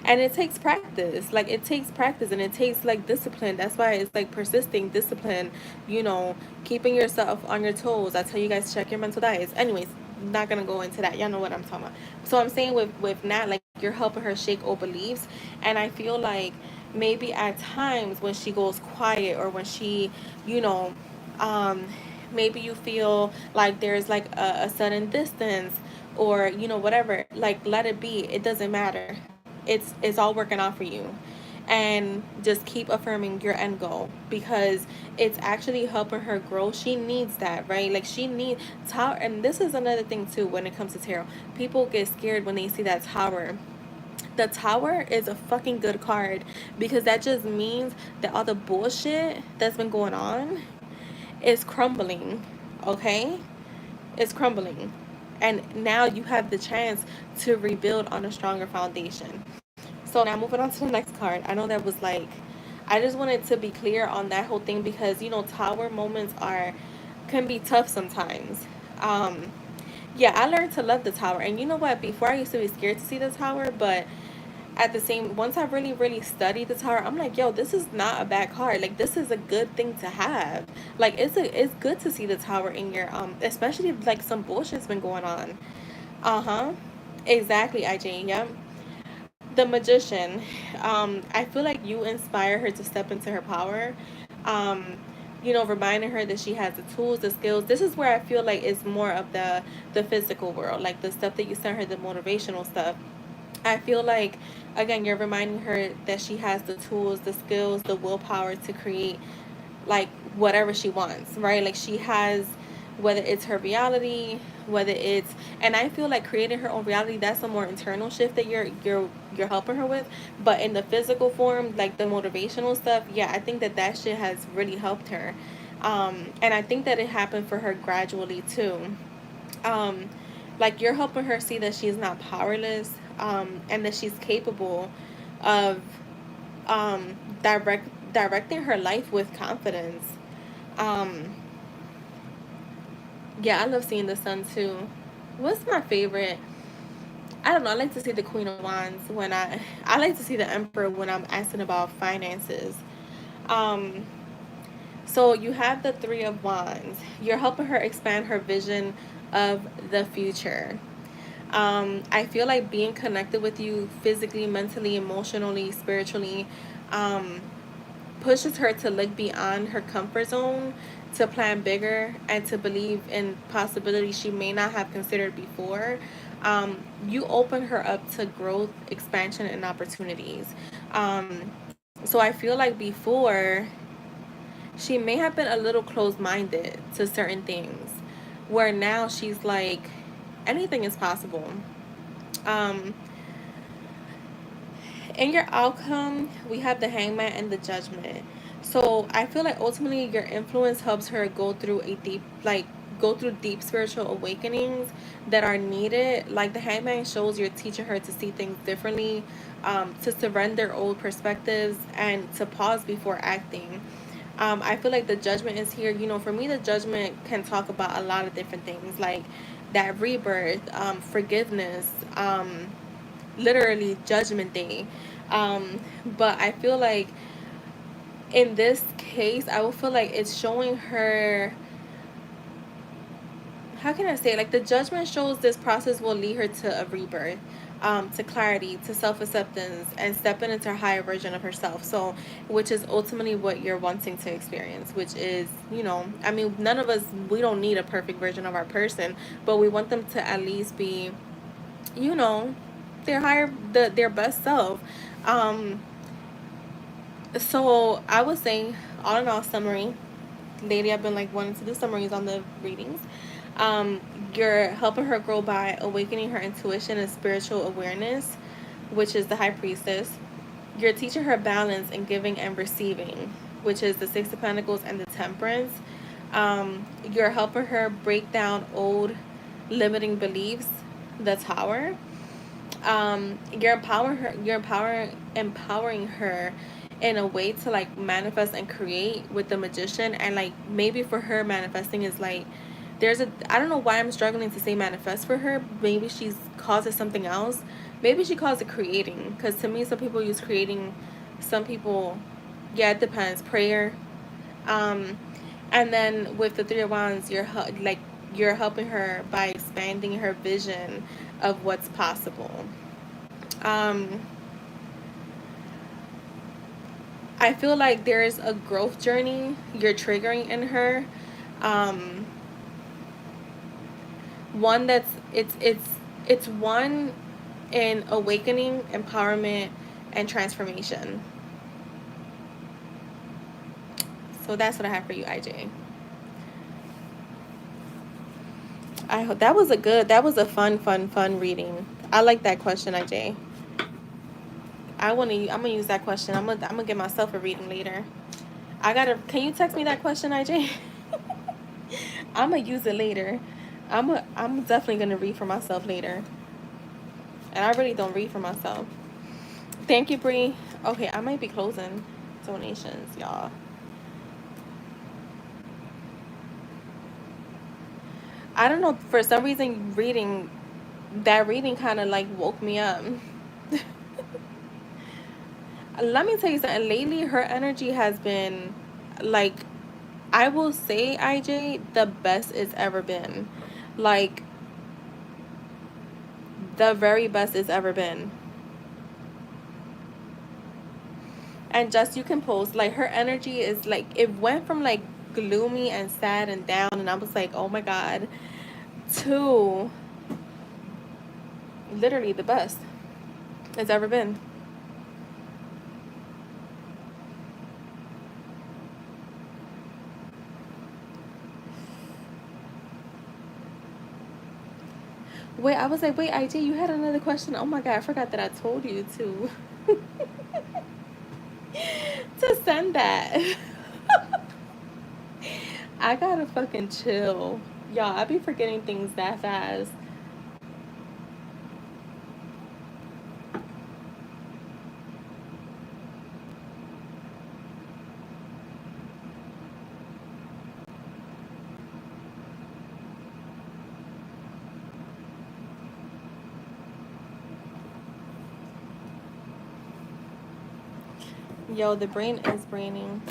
And it takes practice. Like, it takes practice, and it takes like discipline. That's why it's like persisting discipline, you know keeping yourself on your toes. I tell you guys to check your mental diets. Anyways, not gonna go into that. Y'all know what I'm talking about. So I'm saying with Nat, like, you're helping her shake old beliefs. And I feel like maybe at times when she goes quiet, or when she, you know um maybe you feel like there's like a sudden distance, or whatever, like let it be. It doesn't matter. It's all working out for you. And just keep affirming your end goal, because it's actually helping her grow. She needs that, right? Like she needs tower. And this is another thing too when it comes to tarot. People get scared when they see that tower. The tower is a fucking good card, because that just means that all the bullshit that's been going on is crumbling. Okay, it's crumbling, and now you have the chance to rebuild on a stronger foundation. So now moving on to the next card. I know that was like, I just wanted to be clear on that whole thing, because tower moments are can be tough sometimes. Um, yeah, I learned to love the tower, and you know what? Before I used to be scared to see the tower, but at the same, once I really really studied the tower, I'm like, yo, this is not a bad card. Like this is a good thing to have. Like it's good to see the tower in your especially if like some bullshit's been going on. Uh-huh. Exactly, IJ. Yep. The magician. I feel like you inspire her to step into her power. um Reminding her that she has the tools, the skills. This is where I feel like it's more of the physical world, like the stuff that you sent her, the motivational stuff. I feel like, again, you're reminding her that she has the tools, the skills, the willpower to create like whatever she wants, right? Like she has, whether it's her reality, whether it's, and I feel like creating her own reality, that's a more internal shift that you're helping her with. But in the physical form, like the motivational stuff, yeah, I think that that shit has really helped her. And I think that it happened for her gradually too. um like you're helping her see that she's not powerless, and that she's capable of um directing her life with confidence. um yeah, I love seeing the sun too. What's my favorite? I don't know. I like to see the Queen of Wands when I like to see the Emperor when I'm asking about finances. um So you have the Three of Wands. You're helping her expand her vision of the future. I feel like being connected with you physically, mentally, emotionally, spiritually, um, pushes her to look beyond her comfort zone, to plan bigger, and to believe in possibilities she may not have considered before. You open her up to growth, expansion, and opportunities. So I feel like before she may have been a little closed minded to certain things, where now she's like, anything is possible. Um, in your outcome, we have the Hangman and the Judgment. So I feel like ultimately your influence helps her go through deep spiritual awakenings that are needed. Like the Hangman shows you're teaching her to see things differently, to surrender old perspectives, and to pause before acting. I feel like the Judgment is here. For me, the Judgment can talk about a lot of different things, like that rebirth, forgiveness, literally Judgment Day. But I feel like in this case, I will feel like it's showing her, how can I say, like the Judgment shows this process will lead her to a rebirth, to clarity, to self-acceptance, and stepping into a higher version of herself. So which is ultimately what you're wanting to experience, which is, I mean, none of us, we don't need a perfect version of our person, but we want them to at least be, you know their best self. um so I was saying, all in all, summary. Lately I've been like wanting to do summaries on the readings. um you're helping her grow by awakening her intuition and spiritual awareness, which is the High Priestess. You're teaching her balance in giving and receiving, which is the Six of Pentacles and the Temperance. You're helping her break down old limiting beliefs, the Tower. You're empowering her in a way to like manifest and create with the Magician. And like maybe for her, manifesting is like, I don't know why I'm struggling to say manifest for her. Maybe she's calls it something else. Maybe she calls it creating, because to me some people use creating, some people, yeah, it depends. Prayer. um and then with the Three of Wands, you're helping her by expanding her vision of what's possible. um I feel like there's a growth journey you're triggering in her. um One that's, it's It's one in awakening, empowerment, and transformation. So that's what I have for you, IJ. I hope that was a fun reading. I like that question, IJ. I'm gonna use that question. I'm gonna give myself a reading later. Can you text me that question, IJ? I'm gonna use it later. I'm definitely gonna read for myself later. And I really don't read for myself. Thank you, Bree. Okay, I might be closing donations, y'all. I don't know, for some reason that reading kind of like woke me up. Let me tell you something. Lately, her energy has been like, I will say, IJ, the best it's ever been. Like, the very best it's ever been. And just, you can post, like, her energy is like, it went from like gloomy and sad and down, and I was like, oh my God, to literally the best it's ever been. Wait, I was like, wait, IJ, you had another question? Oh my God, I forgot that I told you to to send that. I gotta fucking chill. Y'all, I be forgetting things that fast. Yo, the brain is braining.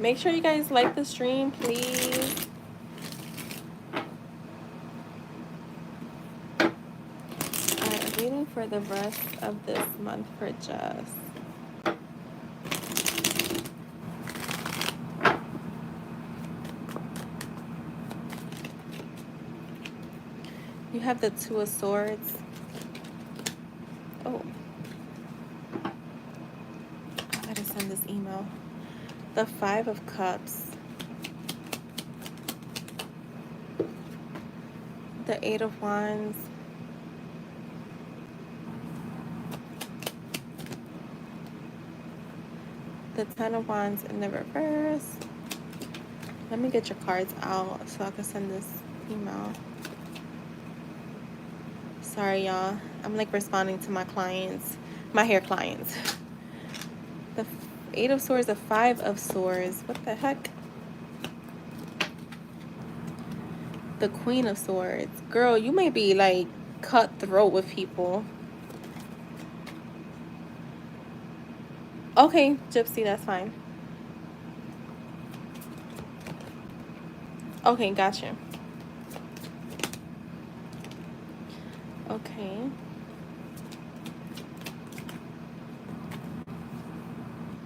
Make sure you guys like the stream, please. I'm waiting for the rest of this month for Jess. You have the Two of Swords. Oh, I gotta send this email. The Five of Cups. The Eight of Wands. The Ten of Wands in the reverse. Let me get your cards out so I can send this email. Sorry, y'all. I'm like responding to my clients, my hair clients. The Eight of Swords, the Five of Swords. What the heck? The Queen of Swords. Girl, you may be like cutthroat with people. Okay, Gypsy, that's fine. Okay, gotcha. Okay.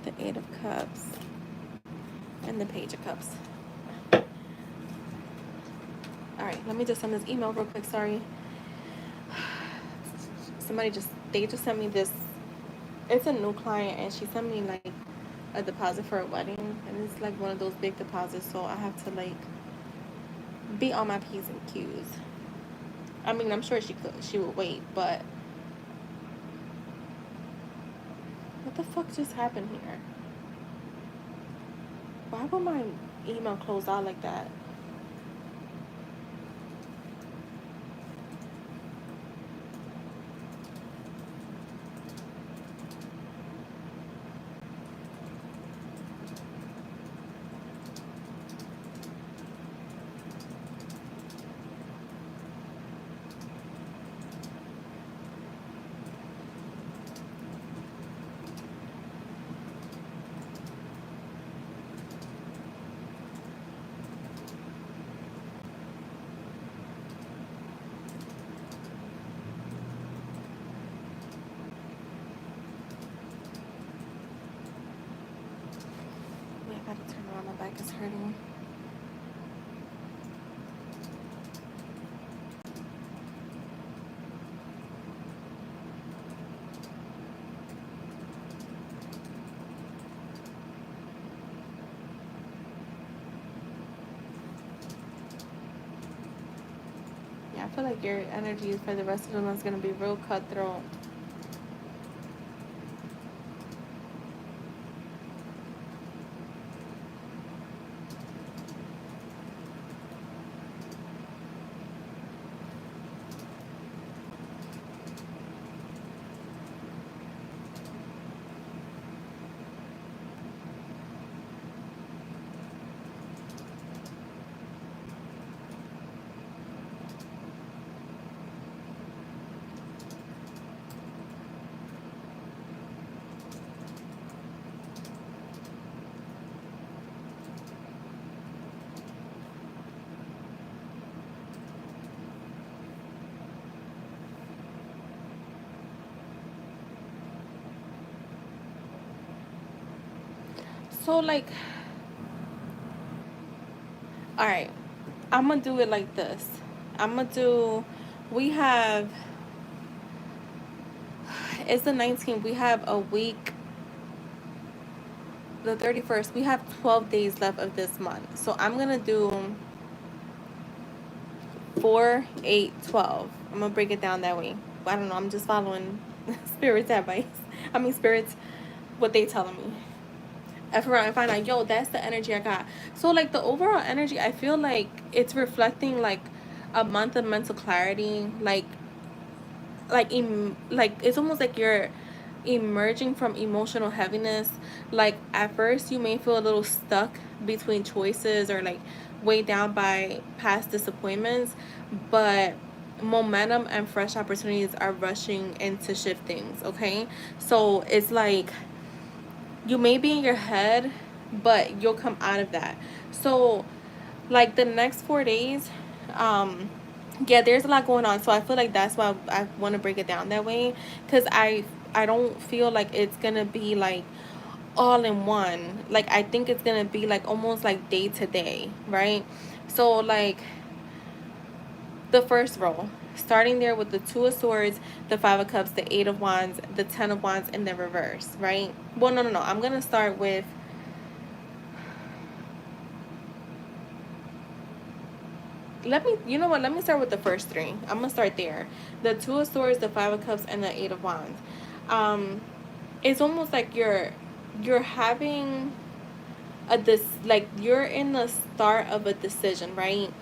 The Eight of Cups. And the Page of Cups. Alright, let me just send this email real quick, sorry. They just sent me this. It's a new client, and she sent me like a deposit for a wedding, and it's like one of those big deposits, so I have to like be on my P's and Q's. I mean, I'm sure she would wait, but what the fuck just happened here? Why would my email close out like that? neck is hurting. Yeah, I feel like your energy for the rest of the month is gonna be real cutthroat. So like, all right, I'm gonna do it like this. I'm gonna do. We have. It's the 19th. We have a week. The 31st. We have 12 days left of this month. So I'm gonna do 4, 8, 12. I'm gonna break it down that way. I don't know. I'm just following Spirit's advice. I mean, Spirit's what they telling me. F around and find out, yo, that's the energy I got. So like the overall energy, I feel like it's reflecting like a month of mental clarity, like it's almost like you're emerging from emotional heaviness. Like at first you may feel a little stuck between choices or like weighed down by past disappointments, but momentum and fresh opportunities are rushing into shift things. Okay, so it's like you may be in your head, but you'll come out of that. So like the next 4 days, yeah, there's a lot going on. So I feel like that's why I want to break it down that way, because I don't feel like it's gonna be like all in one. Like I think it's gonna be like almost like day to day, right? So like the first row, starting there with the Two of Swords, the Five of Cups, the Eight of Wands, the Ten of Wands in the reverse, right? Well, no. I'm gonna start with. You know what? Let me start with the first three. I'm gonna start there. The Two of Swords, the Five of Cups, and the Eight of Wands. It's almost like you're having like you're in the start of a decision, right?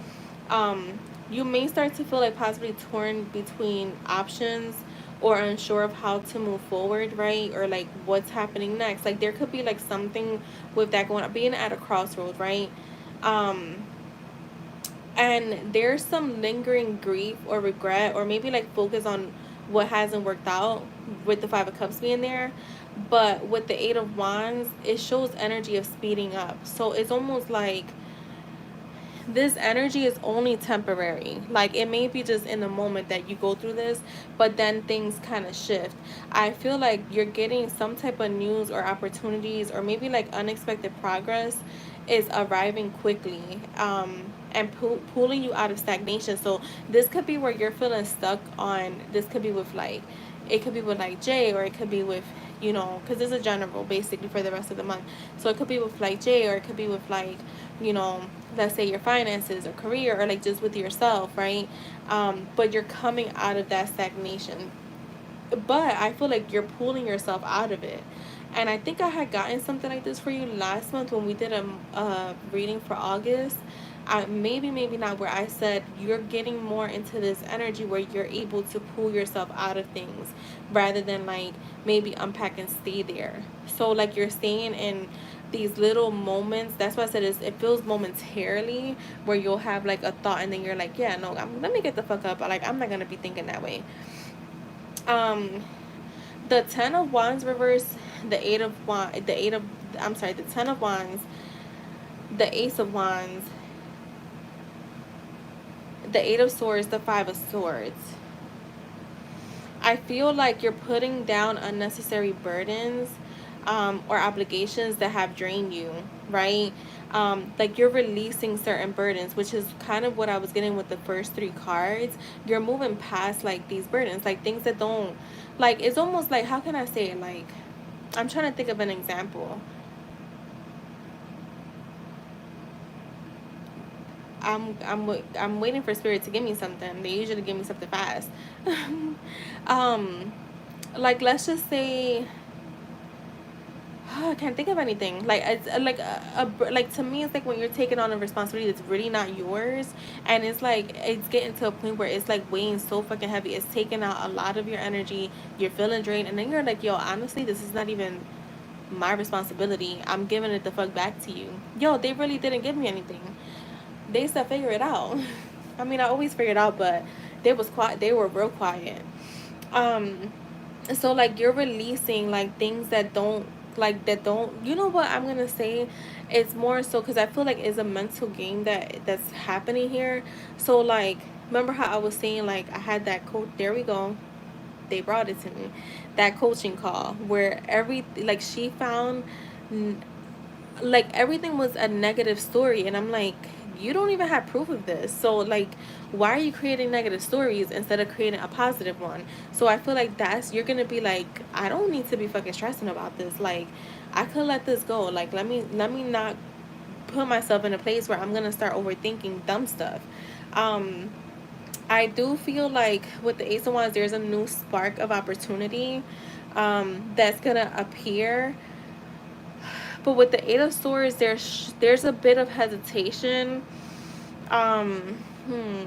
You may start to feel like possibly torn between options or unsure of how to move forward, right? Or like what's happening next. Like there could be like something with that going on, being at a crossroads, right? Um, and there's some lingering grief or regret, or maybe like focus on what hasn't worked out with the Five of Cups being there. But with the Eight of Wands, it shows energy of speeding up. So it's almost like this energy is only temporary. Like it may be just in the moment that you go through this, but then things kind of shift. I feel like you're getting some type of news or opportunities, or maybe like unexpected progress is arriving quickly, and pulling you out of stagnation. So this could be where you're feeling stuck on. This could be with like, it could be with like Jay, or it could be with, because it's a general basically for the rest of the month. So it could be with like Jay, or it could be with like, let's say your finances or career, or like just with yourself, right? But you're coming out of that stagnation, but I feel like you're pulling yourself out of it. And I think I had gotten something like this for you last month when we did a reading for August. Maybe not, where I said you're getting more into this energy where you're able to pull yourself out of things rather than like maybe unpack and stay there. So like you're staying in these little moments. That's why I said it feels momentarily, where you'll have like a thought and then you're like, yeah, no, let me get the fuck up. Like I'm not gonna be thinking that way. um the Ten of Wands reverse, the Ten of Wands, the Ace of Wands, the Eight of Swords, the Five of Swords. I feel like you're putting down unnecessary burdens, or obligations that have drained you, right? Like you're releasing certain burdens, which is kind of what I was getting with the first three cards. You're moving past like these burdens, like things that don't, like it's almost like, how can I say it? Like, I'm trying to think of an example. I'm waiting for spirit to give me something. They usually give me something fast. um, like let's just say, I can't think of anything. Like it's like to me, it's like when you're taking on a responsibility that's really not yours, and it's like it's getting to a point where it's like weighing so fucking heavy. It's taking out a lot of your energy. You're feeling drained, and then you're like, yo, honestly, this is not even my responsibility. I'm giving it the fuck back to you. Yo, they really didn't give me anything. They said figure it out. I mean, I always figure it out, but they was quiet. They were real quiet. Um, so like you're releasing like things that don't, you know what I'm gonna say, it's more so because I feel like it's a mental game that's happening here. So like, remember how I was saying like I had that coach, there we go, they brought it to me, that coaching call where every, like she found like everything was a negative story, and I'm like, you don't even have proof of this, so like why are you creating negative stories instead of creating a positive one? So I feel like that's, you're gonna be like, I don't need to be fucking stressing about this, like I could let this go, like let me not put myself in a place where I'm gonna start overthinking dumb stuff. um I do feel like with the Ace of Wands there's a new spark of opportunity that's gonna appear. But with the Eight of Swords, there's a bit of hesitation. Um, hmm.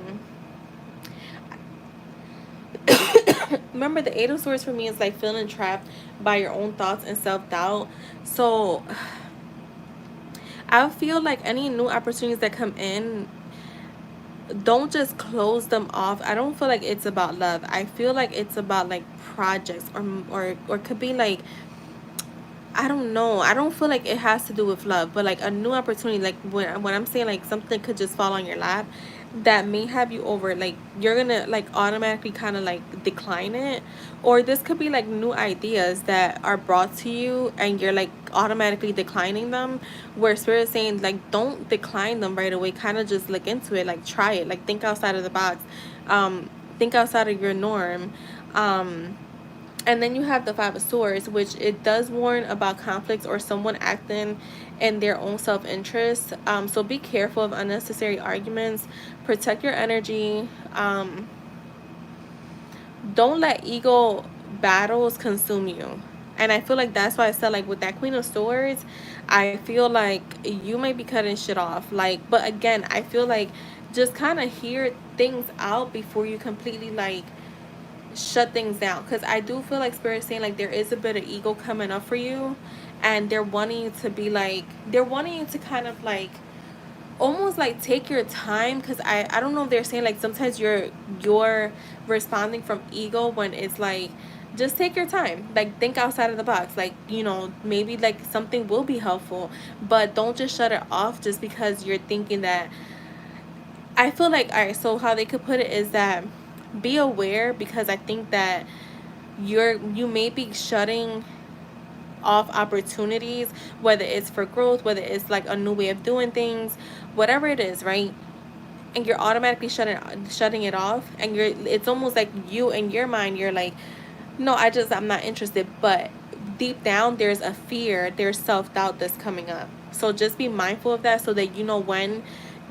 Remember, the Eight of Swords for me is like feeling trapped by your own thoughts and self doubt. So I feel like any new opportunities that come in, don't just close them off. I don't feel like it's about love. I feel like it's about like projects, or could be like, I don't know. I don't feel like it has to do with love, but like a new opportunity, like when I'm saying like something could just fall on your lap that may have you over, like you're gonna like automatically kind of like decline it, or this could be like new ideas that are brought to you and you're like automatically declining them, where spirit is saying like don't decline them right away, kind of just look into it, like try it, like think outside of the box, think outside of your norm. And then you have the Five of Swords, which it does warn about conflicts or someone acting in their own self-interest. So be careful of unnecessary arguments. Protect your energy. Don't let ego battles consume you. And I feel like that's why I said like with that Queen of Swords, I feel like you may be cutting shit off. Like, but again, I feel like just kind of hear things out before you completely like shut things down, because I do feel like spirit saying like there is a bit of ego coming up for you, and they're wanting you to be like, they're wanting you to kind of like almost like take your time, because I don't know if they're saying like sometimes you're responding from ego when it's like just take your time, like think outside of the box, like maybe like something will be helpful, but don't just shut it off just because you're thinking that. I feel like, all right, so how they could put it is that be aware, because I think that you may be shutting off opportunities, whether it's for growth, whether it's like a new way of doing things, whatever it is, right? And you're automatically shutting it off, and it's almost like you in your mind you're like, no, I'm not interested, but deep down there's a fear, there's self-doubt that's coming up. So just be mindful of that, so that you know when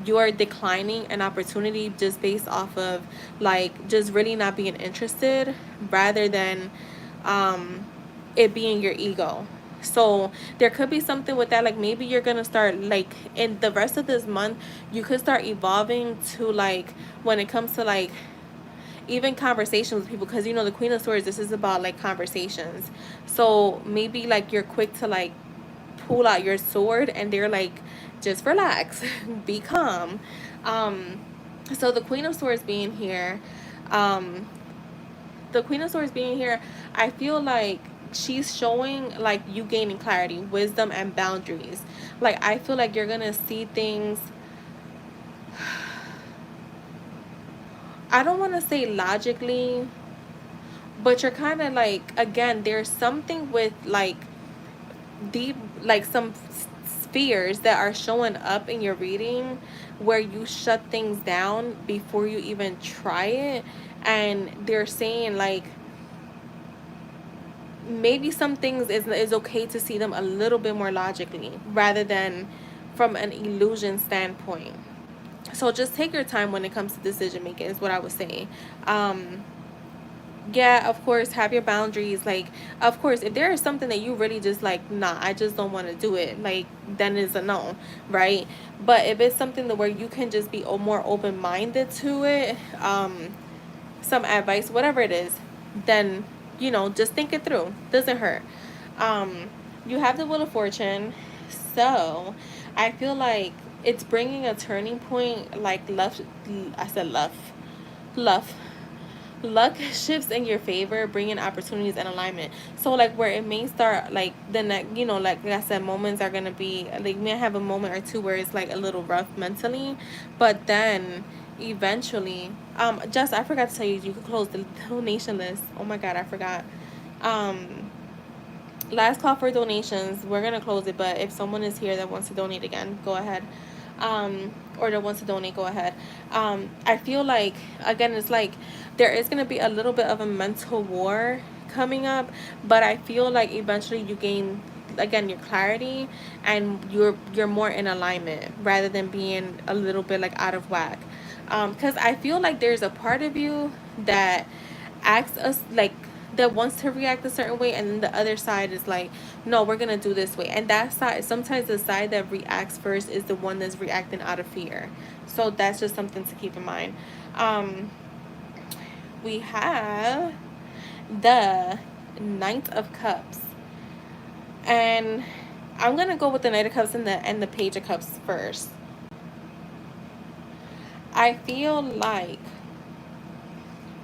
you're declining an opportunity just based off of like just really not being interested, rather than it being your ego. So there could be something with that, like maybe you're gonna start like in the rest of this month you could start evolving to like when it comes to like even conversations with people, because the Queen of Swords, this is about like conversations. So maybe like you're quick to like pull out your sword, and they're like, just relax, be calm. So the Queen of Swords being here, um the Queen of Swords being here, I feel like she's showing like you gaining clarity, wisdom, and boundaries. Like I feel like you're gonna see things, I don't want to say logically, but you're kind of like, again, there's something with like deep, like some spheres that are showing up in your reading where you shut things down before you even try it. And they're saying like maybe some things is okay to see them a little bit more logically rather than from an illusion standpoint. So just take your time when it comes to decision making is what I would say. um yeah, of course, have your boundaries. Like, of course, if there is something that you really just like, nah, I just don't want to do it, like, then it's a no, right? But if it's something that where you can just be more open minded to it, some advice, whatever it is, then just think it through. Doesn't hurt. Um, you have the Wheel of Fortune, so I feel like it's bringing a turning point. Like love, I said love. Luck shifts in your favor, bringing opportunities and alignment. So like where it may start like the next, like I said, moments are gonna be like, may have a moment or two where it's like a little rough mentally, but then eventually, just I forgot to tell you, you could close the donation list. Oh my god, I forgot. Um, Last call for donations. We're gonna close it, but if someone is here that wants to donate again, go ahead. Or that wants to donate, go ahead. I feel like again, it's like there is gonna be a little bit of a mental war coming up, but I feel like eventually you gain again your clarity and you're more in alignment rather than being a little bit like out of whack. Because I feel like there's a part of you that acts us like that wants to react a certain way, and then the other side is like, no, we're gonna do this way. And that side, sometimes the side that reacts first is the one that's reacting out of fear. So that's just something to keep in mind. um we have the Knight of Cups, and I'm gonna go with the Knight of Cups and the Page of Cups first. I feel like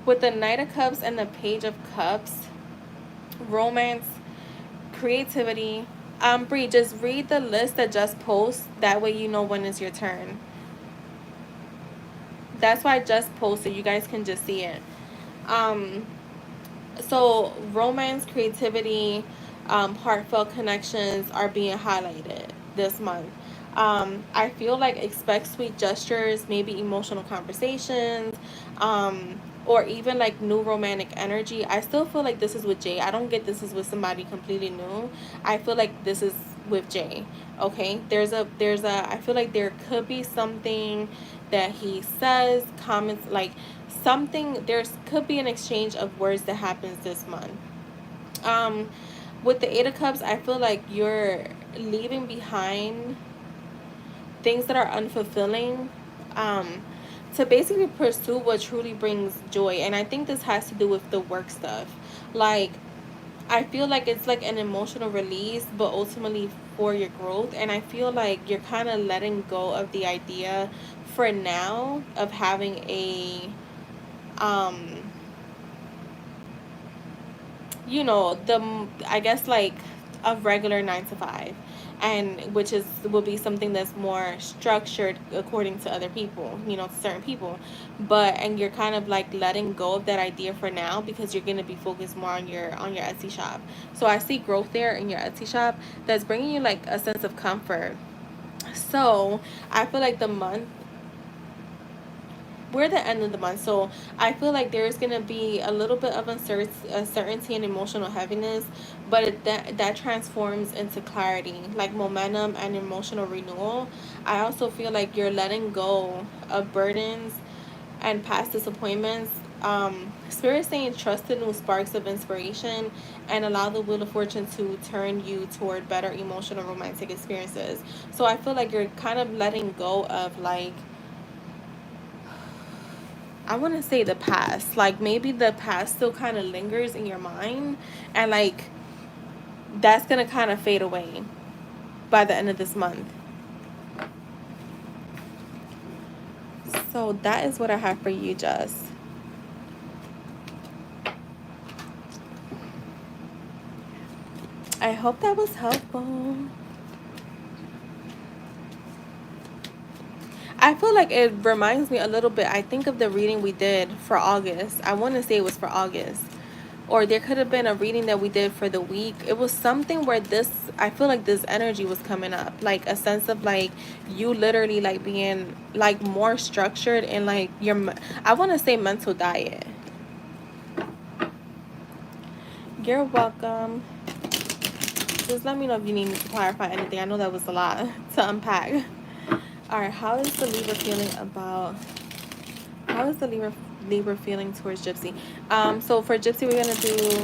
with the Knight of Cups and the Page of Cups, romance, creativity. Bree, just read the list that just posts. That way you know when it's your turn. That's why I just posted. You guys can just see it. Um, so romance, creativity, heartfelt connections are being highlighted this month. I feel like expect sweet gestures, maybe emotional conversations, or even like new romantic energy. I still feel like this is with Jay. I don't get this is with somebody completely new. I feel like this is with Jay. Okay, I feel like there could be something that he says, comments, like something. There's could be an exchange of words that happens this month. Um, with the Eight of Cups, I feel like you're leaving behind things that are unfulfilling, um, to basically pursue what truly brings joy. And I think this has to do with the work stuff. Like, I feel like it's like an emotional release, but ultimately for your growth. And I feel like you're kind of letting go of the idea for now of having um, I guess like a regular 9 to 5, and which is will be something that's more structured according to other people, to certain people. But and you're kind of like letting go of that idea for now because you're going to be focused more on your Etsy shop. So I see growth there in your Etsy shop that's bringing you like a sense of comfort. So I feel like the month, we're the end of the month, so I feel like there's gonna be a little bit of uncertainty and emotional heaviness, but that transforms into clarity, like momentum and emotional renewal. I also feel like you're letting go of burdens and past disappointments. Spirit saying trust the new sparks of inspiration and allow the Wheel of Fortune to turn you toward better emotional romantic experiences. So I feel like you're kind of letting go of like, I want to say the past. Like maybe the past still kind of lingers in your mind, and like that's going to kind of fade away by the end of this month. So that is what I have for you, Jess. I hope that was helpful. I feel like it reminds me a little bit, I think, of the reading we did for August. I want to say it was for August. or there could have been a reading that we did for the week. It was something where this, I feel like this energy was coming up, like a sense of like you literally like being like more structured and like your, I want to say mental diet. You're welcome. Just let me know if you need me to clarify anything. I know that was a lot to unpack. All right, how is the Libra feeling about, how is the Libra feeling towards Gypsy? So for Gypsy, we're gonna do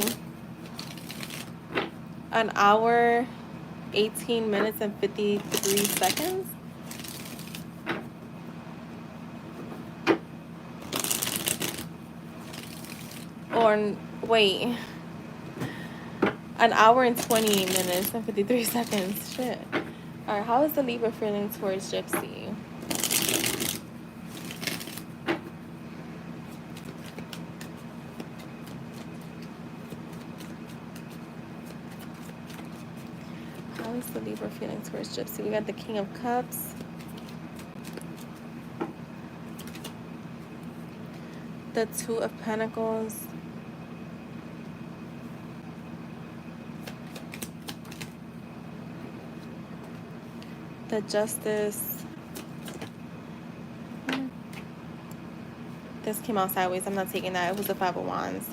an hour, 18 minutes and 53 seconds. Or wait, an hour and 20 minutes and 53 seconds. Shit. All right, how is the Libra feeling towards Gypsy? How is the Libra feeling towards Gypsy? We got the King of Cups, the Two of Pentacles, the Justice. This came out sideways. I'm not taking that. It was the Five of Wands.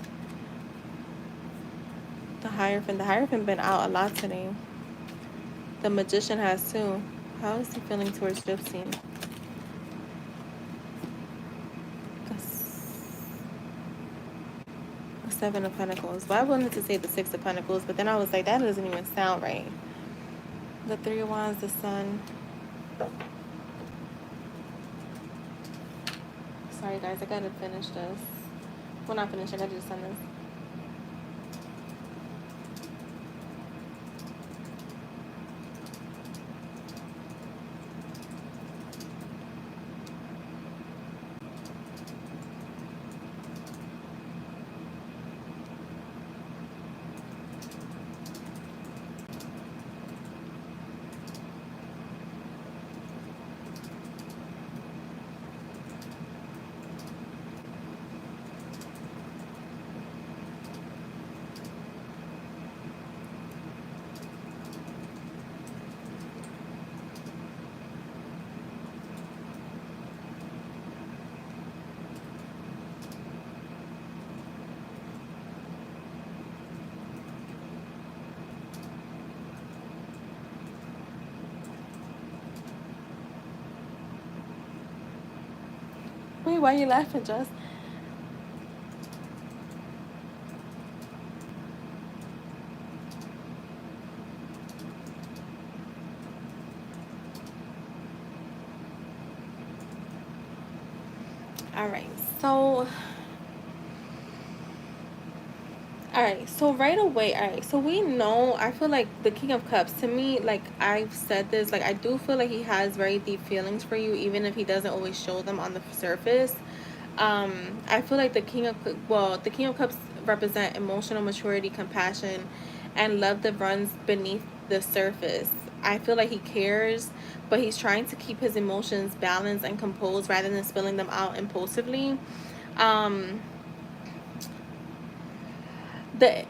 The Hierophant. The Hierophant been out a lot today. The Magician has too. How is he feeling towards Gypsy? The Seven of Pentacles. Well, I wanted to say the Six of Pentacles, but then I was like, that doesn't even sound right. The Three of Wands, the Sun. Sorry guys, I gotta finish this. Well, not finish, I gotta just send this. Wait, why are you laughing, Jess? Alright, so right away, so we know, I feel like the King of Cups, to me, like I've said this, like I do feel like he has very deep feelings for you, even if he doesn't always show them on the surface. I feel like the King of Cups represent emotional maturity, compassion, and love that runs beneath the surface. I feel like he cares, but he's trying to keep his emotions balanced and composed rather than spilling them out impulsively. Um, the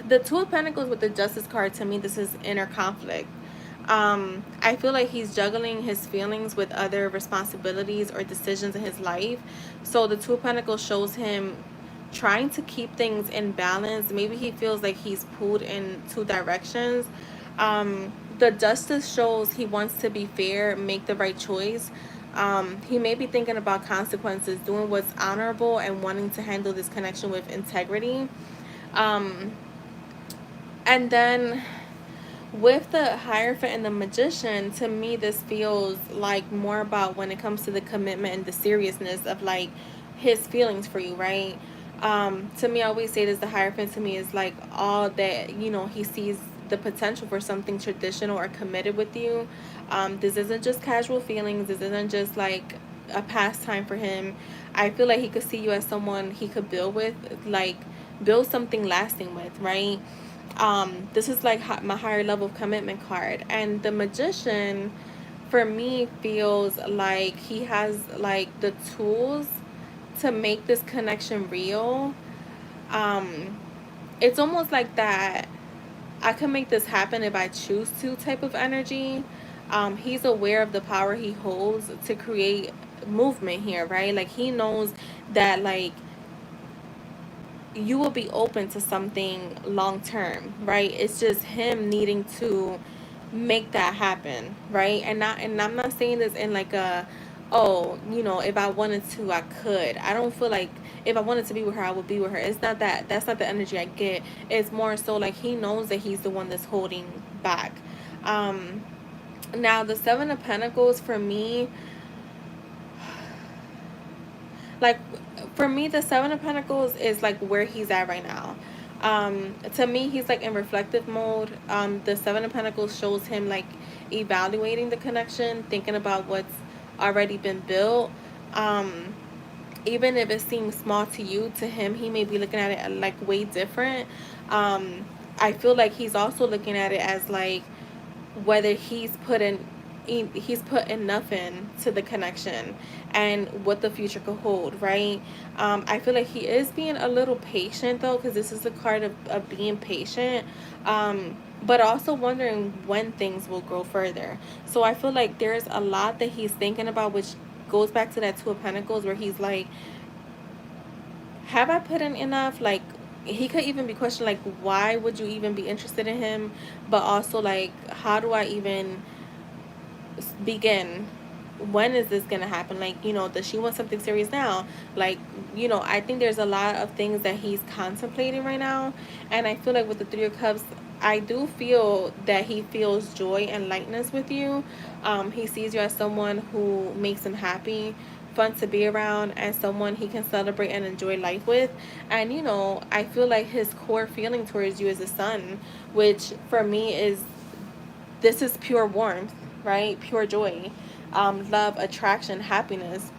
the Two of Pentacles with the Justice card, to me, this is inner conflict. I feel like he's juggling his feelings with other responsibilities or decisions in his life. So the Two of Pentacles shows him trying to keep things in balance. Maybe he feels like he's pulled in two directions. The Justice shows he wants to be fair, make the right choice. He may be thinking about consequences, doing what's honorable, and wanting to handle this connection with integrity. Um, and then with the Hierophant and the Magician, to me, this feels like more about when it comes to the commitment and the seriousness of like his feelings for you, right? To me, I always say this, the Hierophant to me is like all that, you know, he sees the potential for something traditional or committed with you. This isn't just casual feelings. This isn't just like a pastime for him. I feel like he could see you as someone he could build with, like build something lasting with, right? This is like my higher level of commitment card. And the Magician for me feels like he has like the tools to make this connection real. um it's almost like that I can make this happen if I choose to type of energy. He's aware of the power he holds to create movement here, right? Like he knows that like you will be open to something long term, right? It's just him needing to make that happen, right? And I'm not saying this in like a, oh, you know, if I wanted to I could. I don't feel like if I wanted to be with her I would be with her. It's not that, that's not the energy I get. It's more so like he knows that he's the one that's holding back. Um Now the 7 of Pentacles for me, like for me the 7 of Pentacles is like where he's at right now. To me he's like in reflective mode. The 7 of Pentacles shows him like evaluating the connection, thinking about what's already been built. um Even if it seems small to you, to him he may be looking at it like way different. I feel like he's also looking at it as like whether he's put enough in to the connection and what the future could hold, right? I feel like he is being a little patient though, because this is a card of being patient, but also wondering when things will grow further. So I feel like there's a lot that he's thinking about, which goes back to that 2 of Pentacles where he's like, have I put in enough? Like, he could even be questioning like, why would you even be interested in him? But also like, how do I even begin? When is this gonna happen? Like, you know, does she want something serious now? Like, you know, I think there's a lot of things that he's contemplating right now. And I feel like with the 3 of Cups, I do feel that he feels joy and lightness with you. He sees you as someone who makes him happy, fun to be around, and someone he can celebrate and enjoy life with. And you know, I feel like his core feeling towards you is a son, which for me is, this is pure warmth, right? Pure joy, love, attraction, happiness.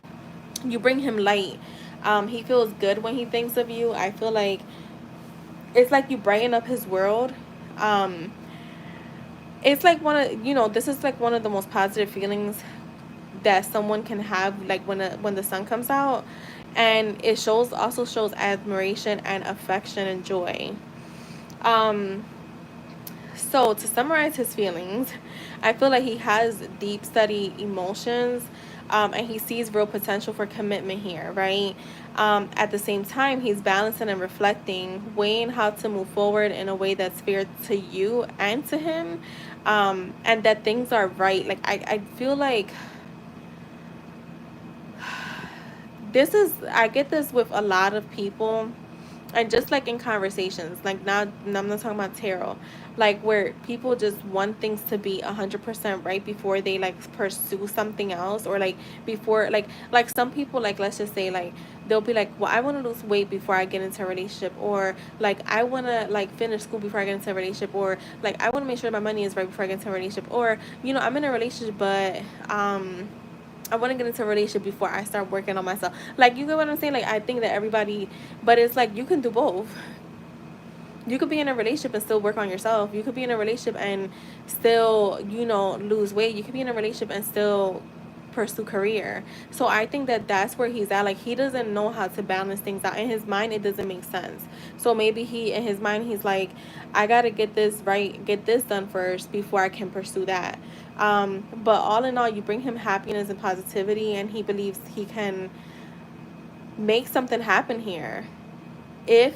You bring him light. He feels good when he thinks of you. I feel like it's like you brighten up his world. Um, it's like one of, you know, this is like one of the most positive feelings that someone can have, like when the sun comes out, and it shows, also shows admiration and affection and joy. Um, So, to summarize his feelings, I feel like he has deep study emotions, and he sees real potential for commitment here, right? At the same time, he's balancing and reflecting, weighing how to move forward in a way that's fair to you and to him, and that things are right. Like, I feel like this is, I get this with a lot of people, and just like in conversations, like now I'm not talking about tarot, like where people just want things to be 100% right before they like pursue something else, or like before, like some people, like let's just say like they'll be like, well, I want to lose weight before I get into a relationship, or like I want to like finish school before I get into a relationship, or like I want to make sure my money is right before I get into a relationship, or you know, I'm in a relationship but I want to get into a relationship before I start working on myself. Like, you get what I'm saying? Like, I think that everybody, but it's like you can do both. You could be in a relationship and still work on yourself. You could be in a relationship and still, you know, lose weight. You could be in a relationship and still pursue career. So I think that that's where he's at. Like, he doesn't know how to balance things out. In his mind, it doesn't make sense. So maybe in his mind, he's like, I got to get this right, get this done first before I can pursue that. But all in all, you bring him happiness and positivity, and he believes he can make something happen here. If,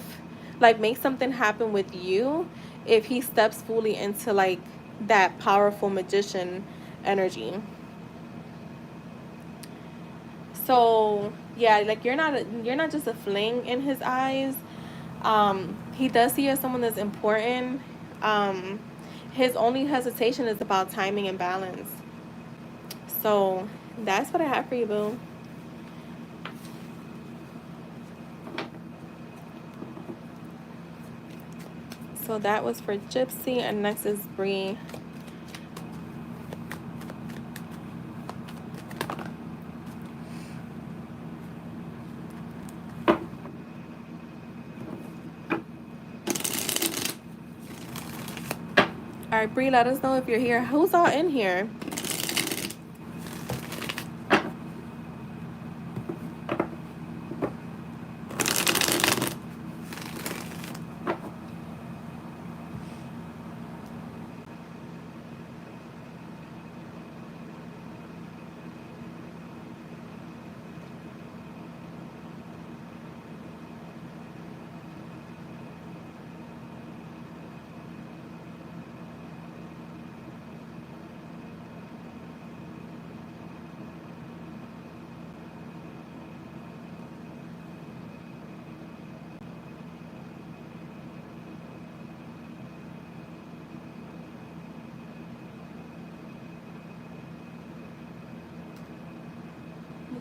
like, make something happen with you, if he steps fully into like that powerful magician energy. So yeah, like you're not just a fling in his eyes. He does see you as someone that's important. um his only hesitation is about timing and balance. So that's what I have for you, boo. So that was for Gypsy, and next is Bree. All right, Bree, let us know if you're here. Who's all in here?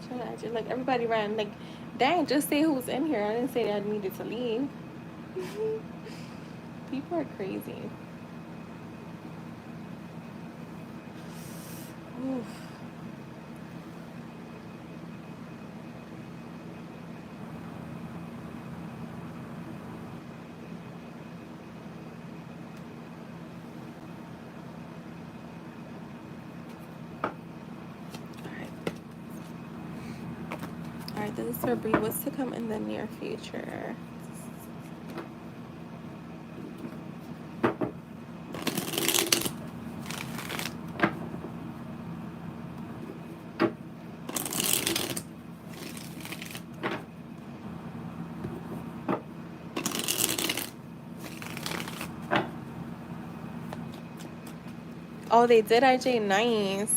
Shout out to, like, everybody ran. Like, dang, just say who's in here. I didn't say that I needed to leave. People are crazy. Oof. Alright, this is for Bree. What's to come in the near future? Oh, they did, IJ. Nice.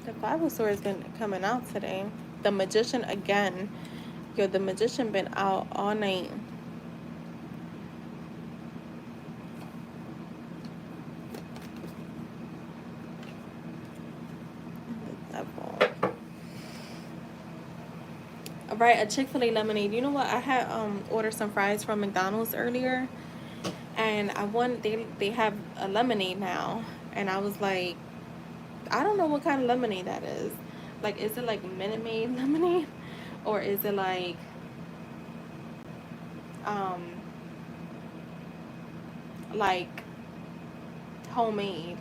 The Five of Swords been coming out today. The Magician again. Yo, the Magician been out all night. Right, a Chick-fil-A lemonade. You know what? I had ordered some fries from McDonald's earlier, and they have a lemonade now, and I was like, I don't know what kind of lemonade that is. Like, is it like Minute Maid lemonade, or is it um like homemade?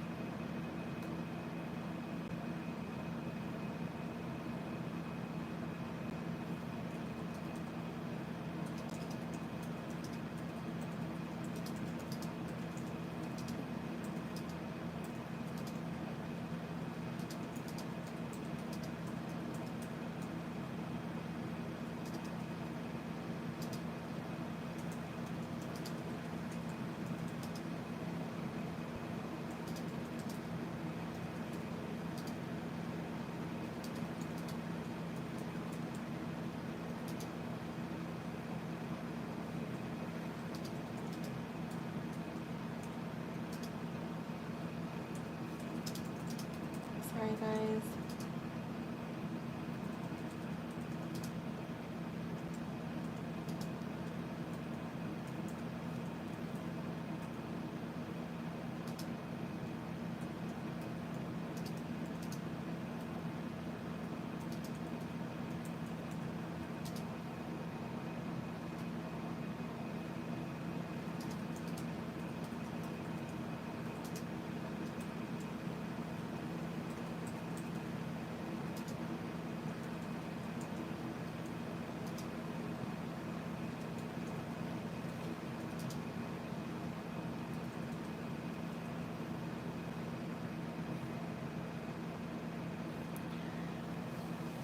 Sorry, guys.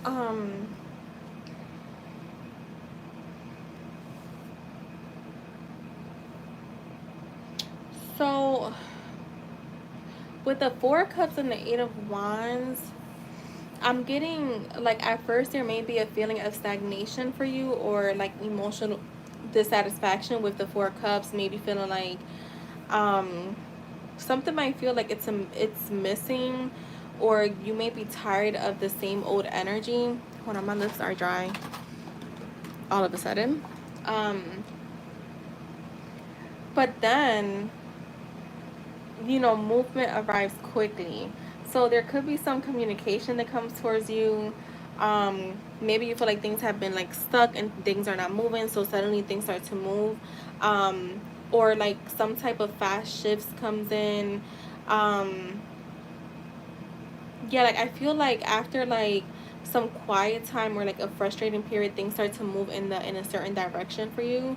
Um, so with the Four of Cups and the Eight of Wands, I'm getting, like, at first there may be a feeling of stagnation for you, or like emotional dissatisfaction with the Four of Cups. Maybe feeling like um something might feel like it's missing, or you may be tired of the same old energy. Hold on, my lips are dry all of a sudden. Um, but then, movement arrives quickly. So there could be some communication that comes towards you. Maybe you feel like things have been like stuck and things are not moving, so suddenly things start to move. Or like some type of fast shifts comes in. Um, yeah, like I feel like after like some quiet time or like a frustrating period, things start to move in a certain direction for you.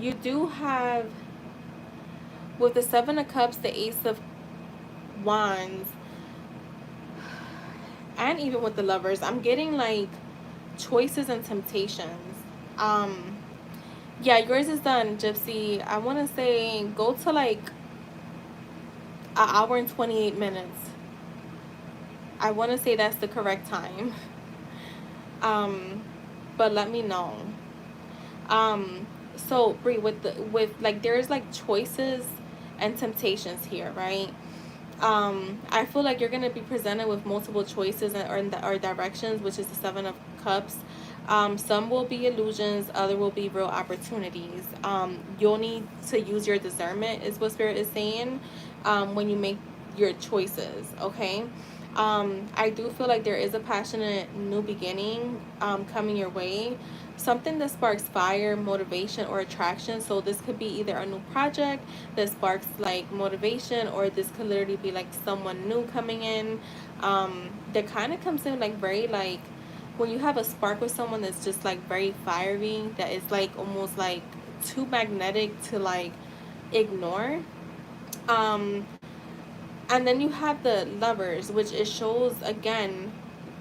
You do have With the Seven of Cups, the Ace of Wands, and even with the Lovers, I'm getting like choices and temptations. Um, yeah, yours is done, Gypsy. I want to say go to like an hour and 28 minutes. I want to say that's the correct time. Um, but let me know. Um, so Brie, with like there's like choices and temptations here, right? I feel like you're gonna be presented with multiple choices or directions, which is the Seven of Cups. Some will be illusions, other will be real opportunities. You'll need to use your discernment, is what Spirit is saying, when you make your choices. Okay. I do feel like there is a passionate new beginning coming your way, something that sparks fire, motivation, or attraction. So this could be either a new project that sparks like motivation, or this could literally be like someone new coming in, that kind of comes in like very like when you have a spark with someone that's just like very fiery, that is like almost like too magnetic to like ignore. um and then you have the Lovers, which it shows again,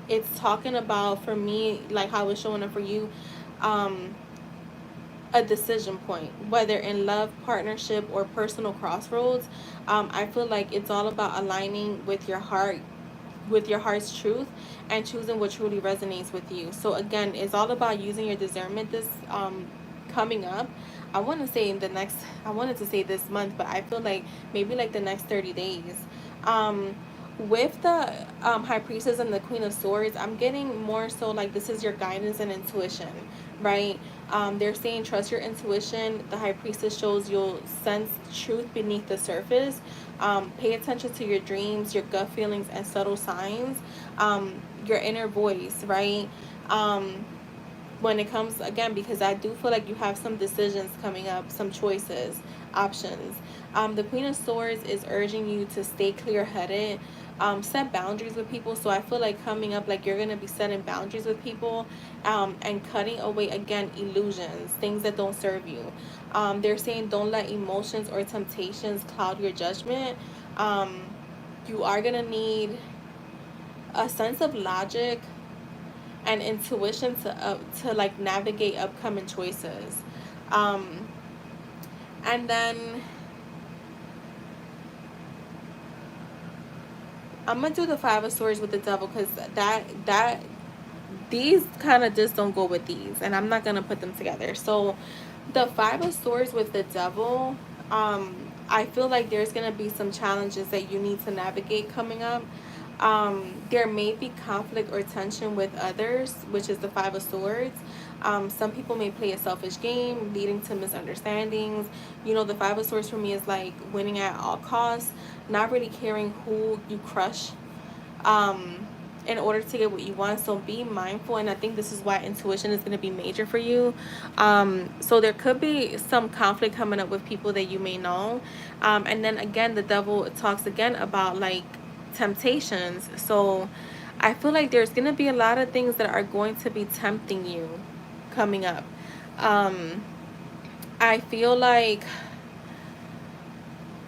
it's talking about, for me, like how it's showing up for you, um a decision point, whether in love, partnership, or personal crossroads. I feel like it's all about aligning with your heart, with your heart's truth, and choosing what truly resonates with you. So again, it's all about using your discernment this coming up. I want to say in the next, I wanted to say this month, but I feel like maybe like the next 30 days. Um, with the High Priestess and the Queen of Swords, I'm getting more so like this is your guidance and intuition, right? They're saying trust your intuition. The High Priestess shows you'll sense truth beneath the surface. Pay attention to your dreams, your gut feelings, and subtle signs. Your inner voice, right? Um, when it comes again, because I do feel like you have some decisions coming up, some choices, options. The Queen of Swords is urging you to stay clear headed, set boundaries with people. So I feel like coming up, like you're gonna be setting boundaries with people, and cutting away again illusions, things that don't serve you. They're saying don't let emotions or temptations cloud your judgment. Um, you are gonna need a sense of logic and intuition to like navigate upcoming choices. um and then I'm gonna do the Five of Swords with the Devil, because that these kind of just don't go with these, and I'm not gonna put them together. So the Five of Swords with the Devil, I feel like there's gonna be some challenges that you need to navigate coming up. There may be conflict or tension with others, which is the Five of Swords. Some people may play a selfish game, leading to misunderstandings. You know, the Five of Swords for me is like winning at all costs, not really caring who you crush, um, in order to get what you want. So be mindful, and I think this is why intuition is going to be major for you. So there could be some conflict coming up with people that you may know. And then again, the Devil talks again about like temptations. So I feel like there's going to be a lot of things that are going to be tempting you coming up. um I feel like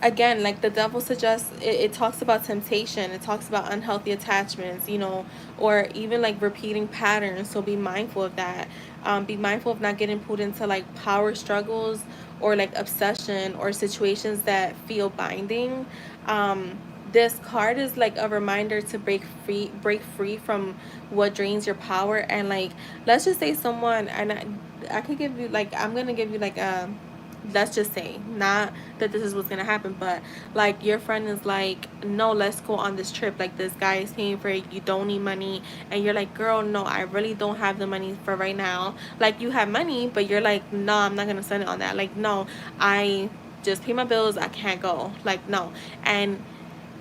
again, like the Devil suggests, it talks about temptation, it talks about unhealthy attachments, you know, or even like repeating patterns. So be mindful of that. Be mindful of not getting pulled into like power struggles, or like obsession, or situations that feel binding. This card is like a reminder to break free from what drains your power. And like, let's just say someone, and I could give you like, I'm gonna give you like a, let's just say, not that this is what's gonna happen, but like your friend is like, no, let's go on this trip, like this guy is paying for it, you don't need money. And you're like, girl, no, I really don't have the money for right now. Like, you have money, but you're like, no, I'm not gonna spend it on that. Like, no, I just pay my bills, I can't go, like, no. And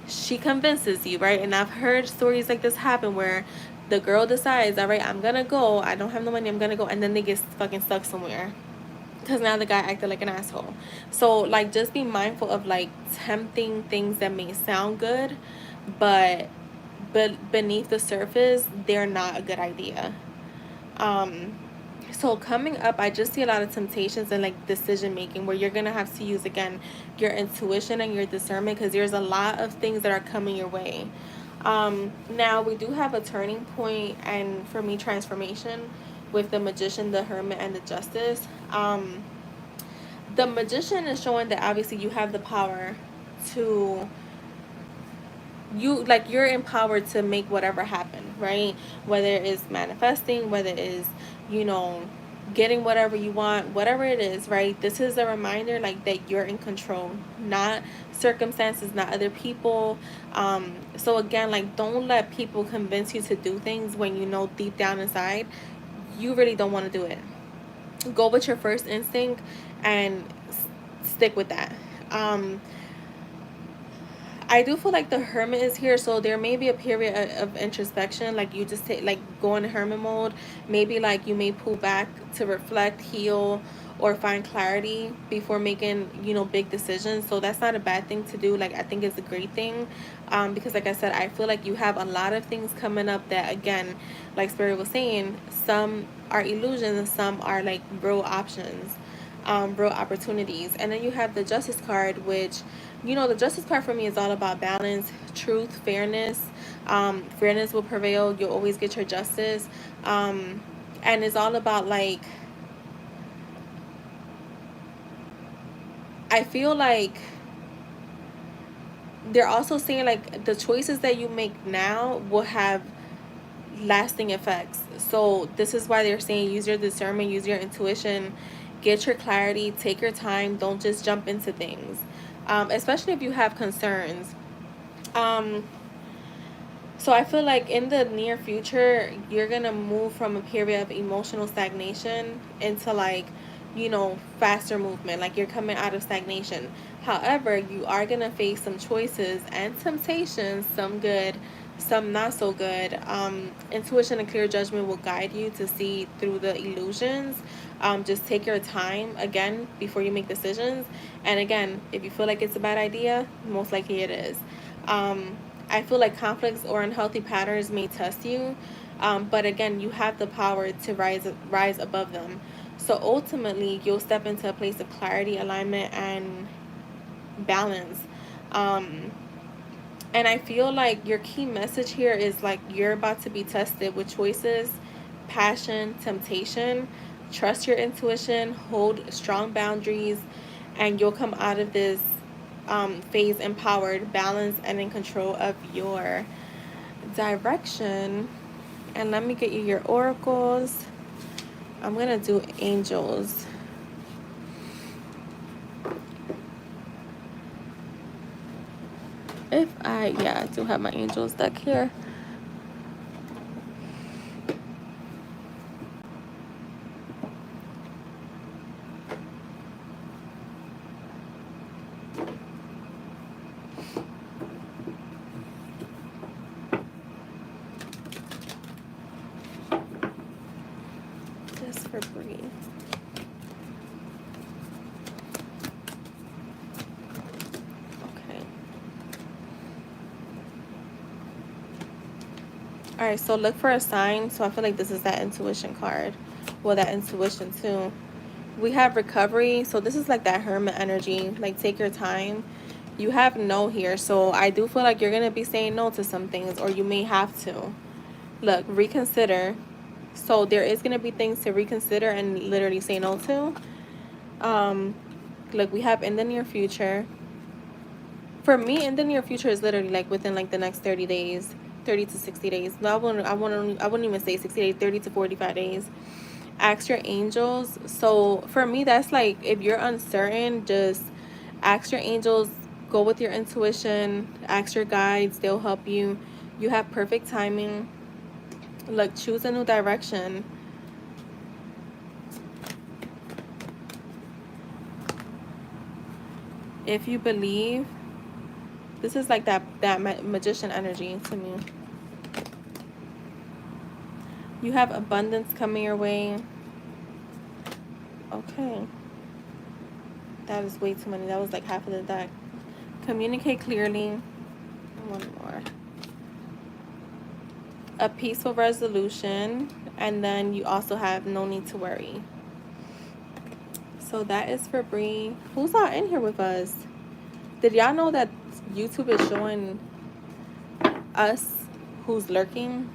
she convinces you, right? And I've heard stories like this happen where the girl decides, all right, I'm gonna go, I don't have no money, I'm gonna go, and then they get fucking stuck somewhere because now the guy acted like an asshole. So like, just be mindful of like tempting things that may sound good, but beneath the surface, they're not a good idea. um So coming up, I just see a lot of temptations and like decision making where you're gonna have to use again your intuition and your discernment, because there's a lot of things that are coming your way. Now we do have a turning point, and for me, transformation with the Magician, the Hermit, and the Justice. The Magician is showing that obviously you have the power to, you like, you're empowered to make whatever happen, right? Whether it's manifesting, whether it's, you know, getting whatever you want, whatever it is, right? This is a reminder like that you're in control, not circumstances, not other people. So again, like, don't let people convince you to do things when you know deep down inside you really don't want to do it. Go with your first instinct and stick with that. I do feel like the Hermit is here, so there may be a period of introspection, like you just take, like, go in hermit mode. Maybe like you may pull back to reflect, heal, or find clarity before making, you know, big decisions. So that's not a bad thing to do. Like, I think it's a great thing, because like I said, I feel like you have a lot of things coming up that, again, like Spirit was saying, some are illusions and some are like real options, real opportunities. And then you have the Justice card, which, you know, the Justice card for me is all about balance, truth, fairness. Fairness will prevail. You'll always get your justice. And it's all about, like, I feel like they're also saying like the choices that you make now will have lasting effects. So this is why they're saying use your discernment, use your intuition, get your clarity, take your time, don't just jump into things, especially if you have concerns. um so I feel like in the near future you're gonna move from a period of emotional stagnation into, like, you know, faster movement, like you're coming out of stagnation. However, you are gonna face some choices and temptations, some good, some not so good. Intuition and clear judgment will guide you to see through the illusions. Just take your time again before you make decisions. And again, if you feel like it's a bad idea, most likely it is. um, I feel like conflicts or unhealthy patterns may test you, but again, you have the power to rise above them. So ultimately, you'll step into a place of clarity, alignment, and balance. Um, and I feel like your key message here is like you're about to be tested with choices, passion, temptation. Trust your intuition, hold strong boundaries, and you'll come out of this phase empowered, balanced, and in control of your direction. And let me get you your oracles. I'm going to do angels. Yeah, I do have my angels deck here. Just for Bree. Okay. All right, so look for a sign. So I feel like this is that intuition card. Well, that intuition too. We have recovery. So this is like that hermit energy. Like, take your time. You have no here. So I do feel like you're going to be saying no to some things, or you may have to. Look, reconsider. So there is going to be things to reconsider and literally say no to. Look, we have in the near future. For me, in the near future is literally like within like the next 30 days, 30 to 60 days. No, I wouldn't even say 60 days, 30 to 45 days. Ask your angels. So for me, that's like, if you're uncertain, just ask your angels, go with your intuition, ask your guides, they'll help you. You have perfect timing. Look, choose a new direction. If you believe, this is like that magician energy to me. You have abundance coming your way. Okay. That is way too many. That was like half of the deck. Communicate clearly. One more. a peaceful resolution, and then you also have no need to worry. So that is for Bree. Who's all in here with us? Did y'all know that YouTube is showing us who's lurking?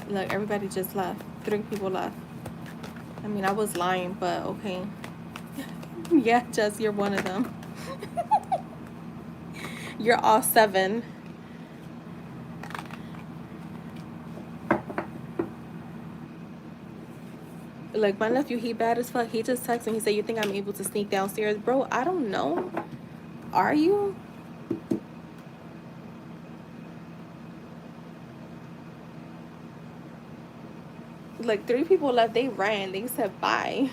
Look, everybody just left. 3 people left. I mean, I was lying, but okay. Yeah, Jess, you're one of them. You're all 7. Like, my nephew, he bad as fuck. He just texted me. He said, you think I'm able to sneak downstairs? Bro, I don't know. Are you? Like, 3 people left. They ran. They said bye.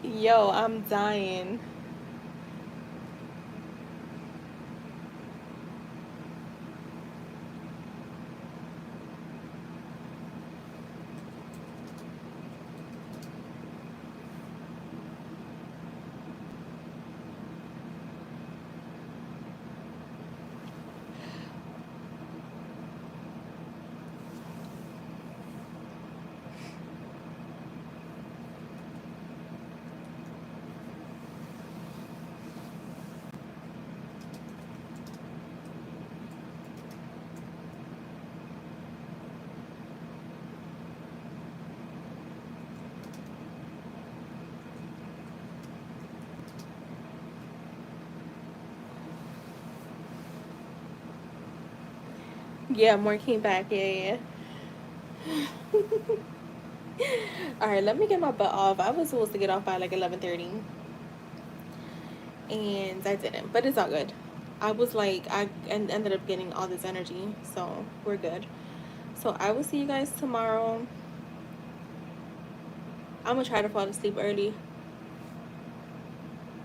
Yo, I'm dying. Yeah, more came back. Yeah. All right, let me get my butt off. I was supposed to get off by like 11:30, and I didn't, but it's all good. I was like, ended up getting all this energy, so we're good. So I will see you guys tomorrow. I'm gonna try to fall asleep early,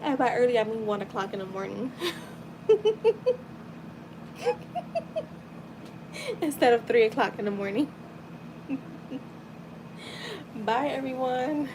and by early I mean 1 o'clock in the morning, instead of 3 o'clock in the morning. Bye, everyone.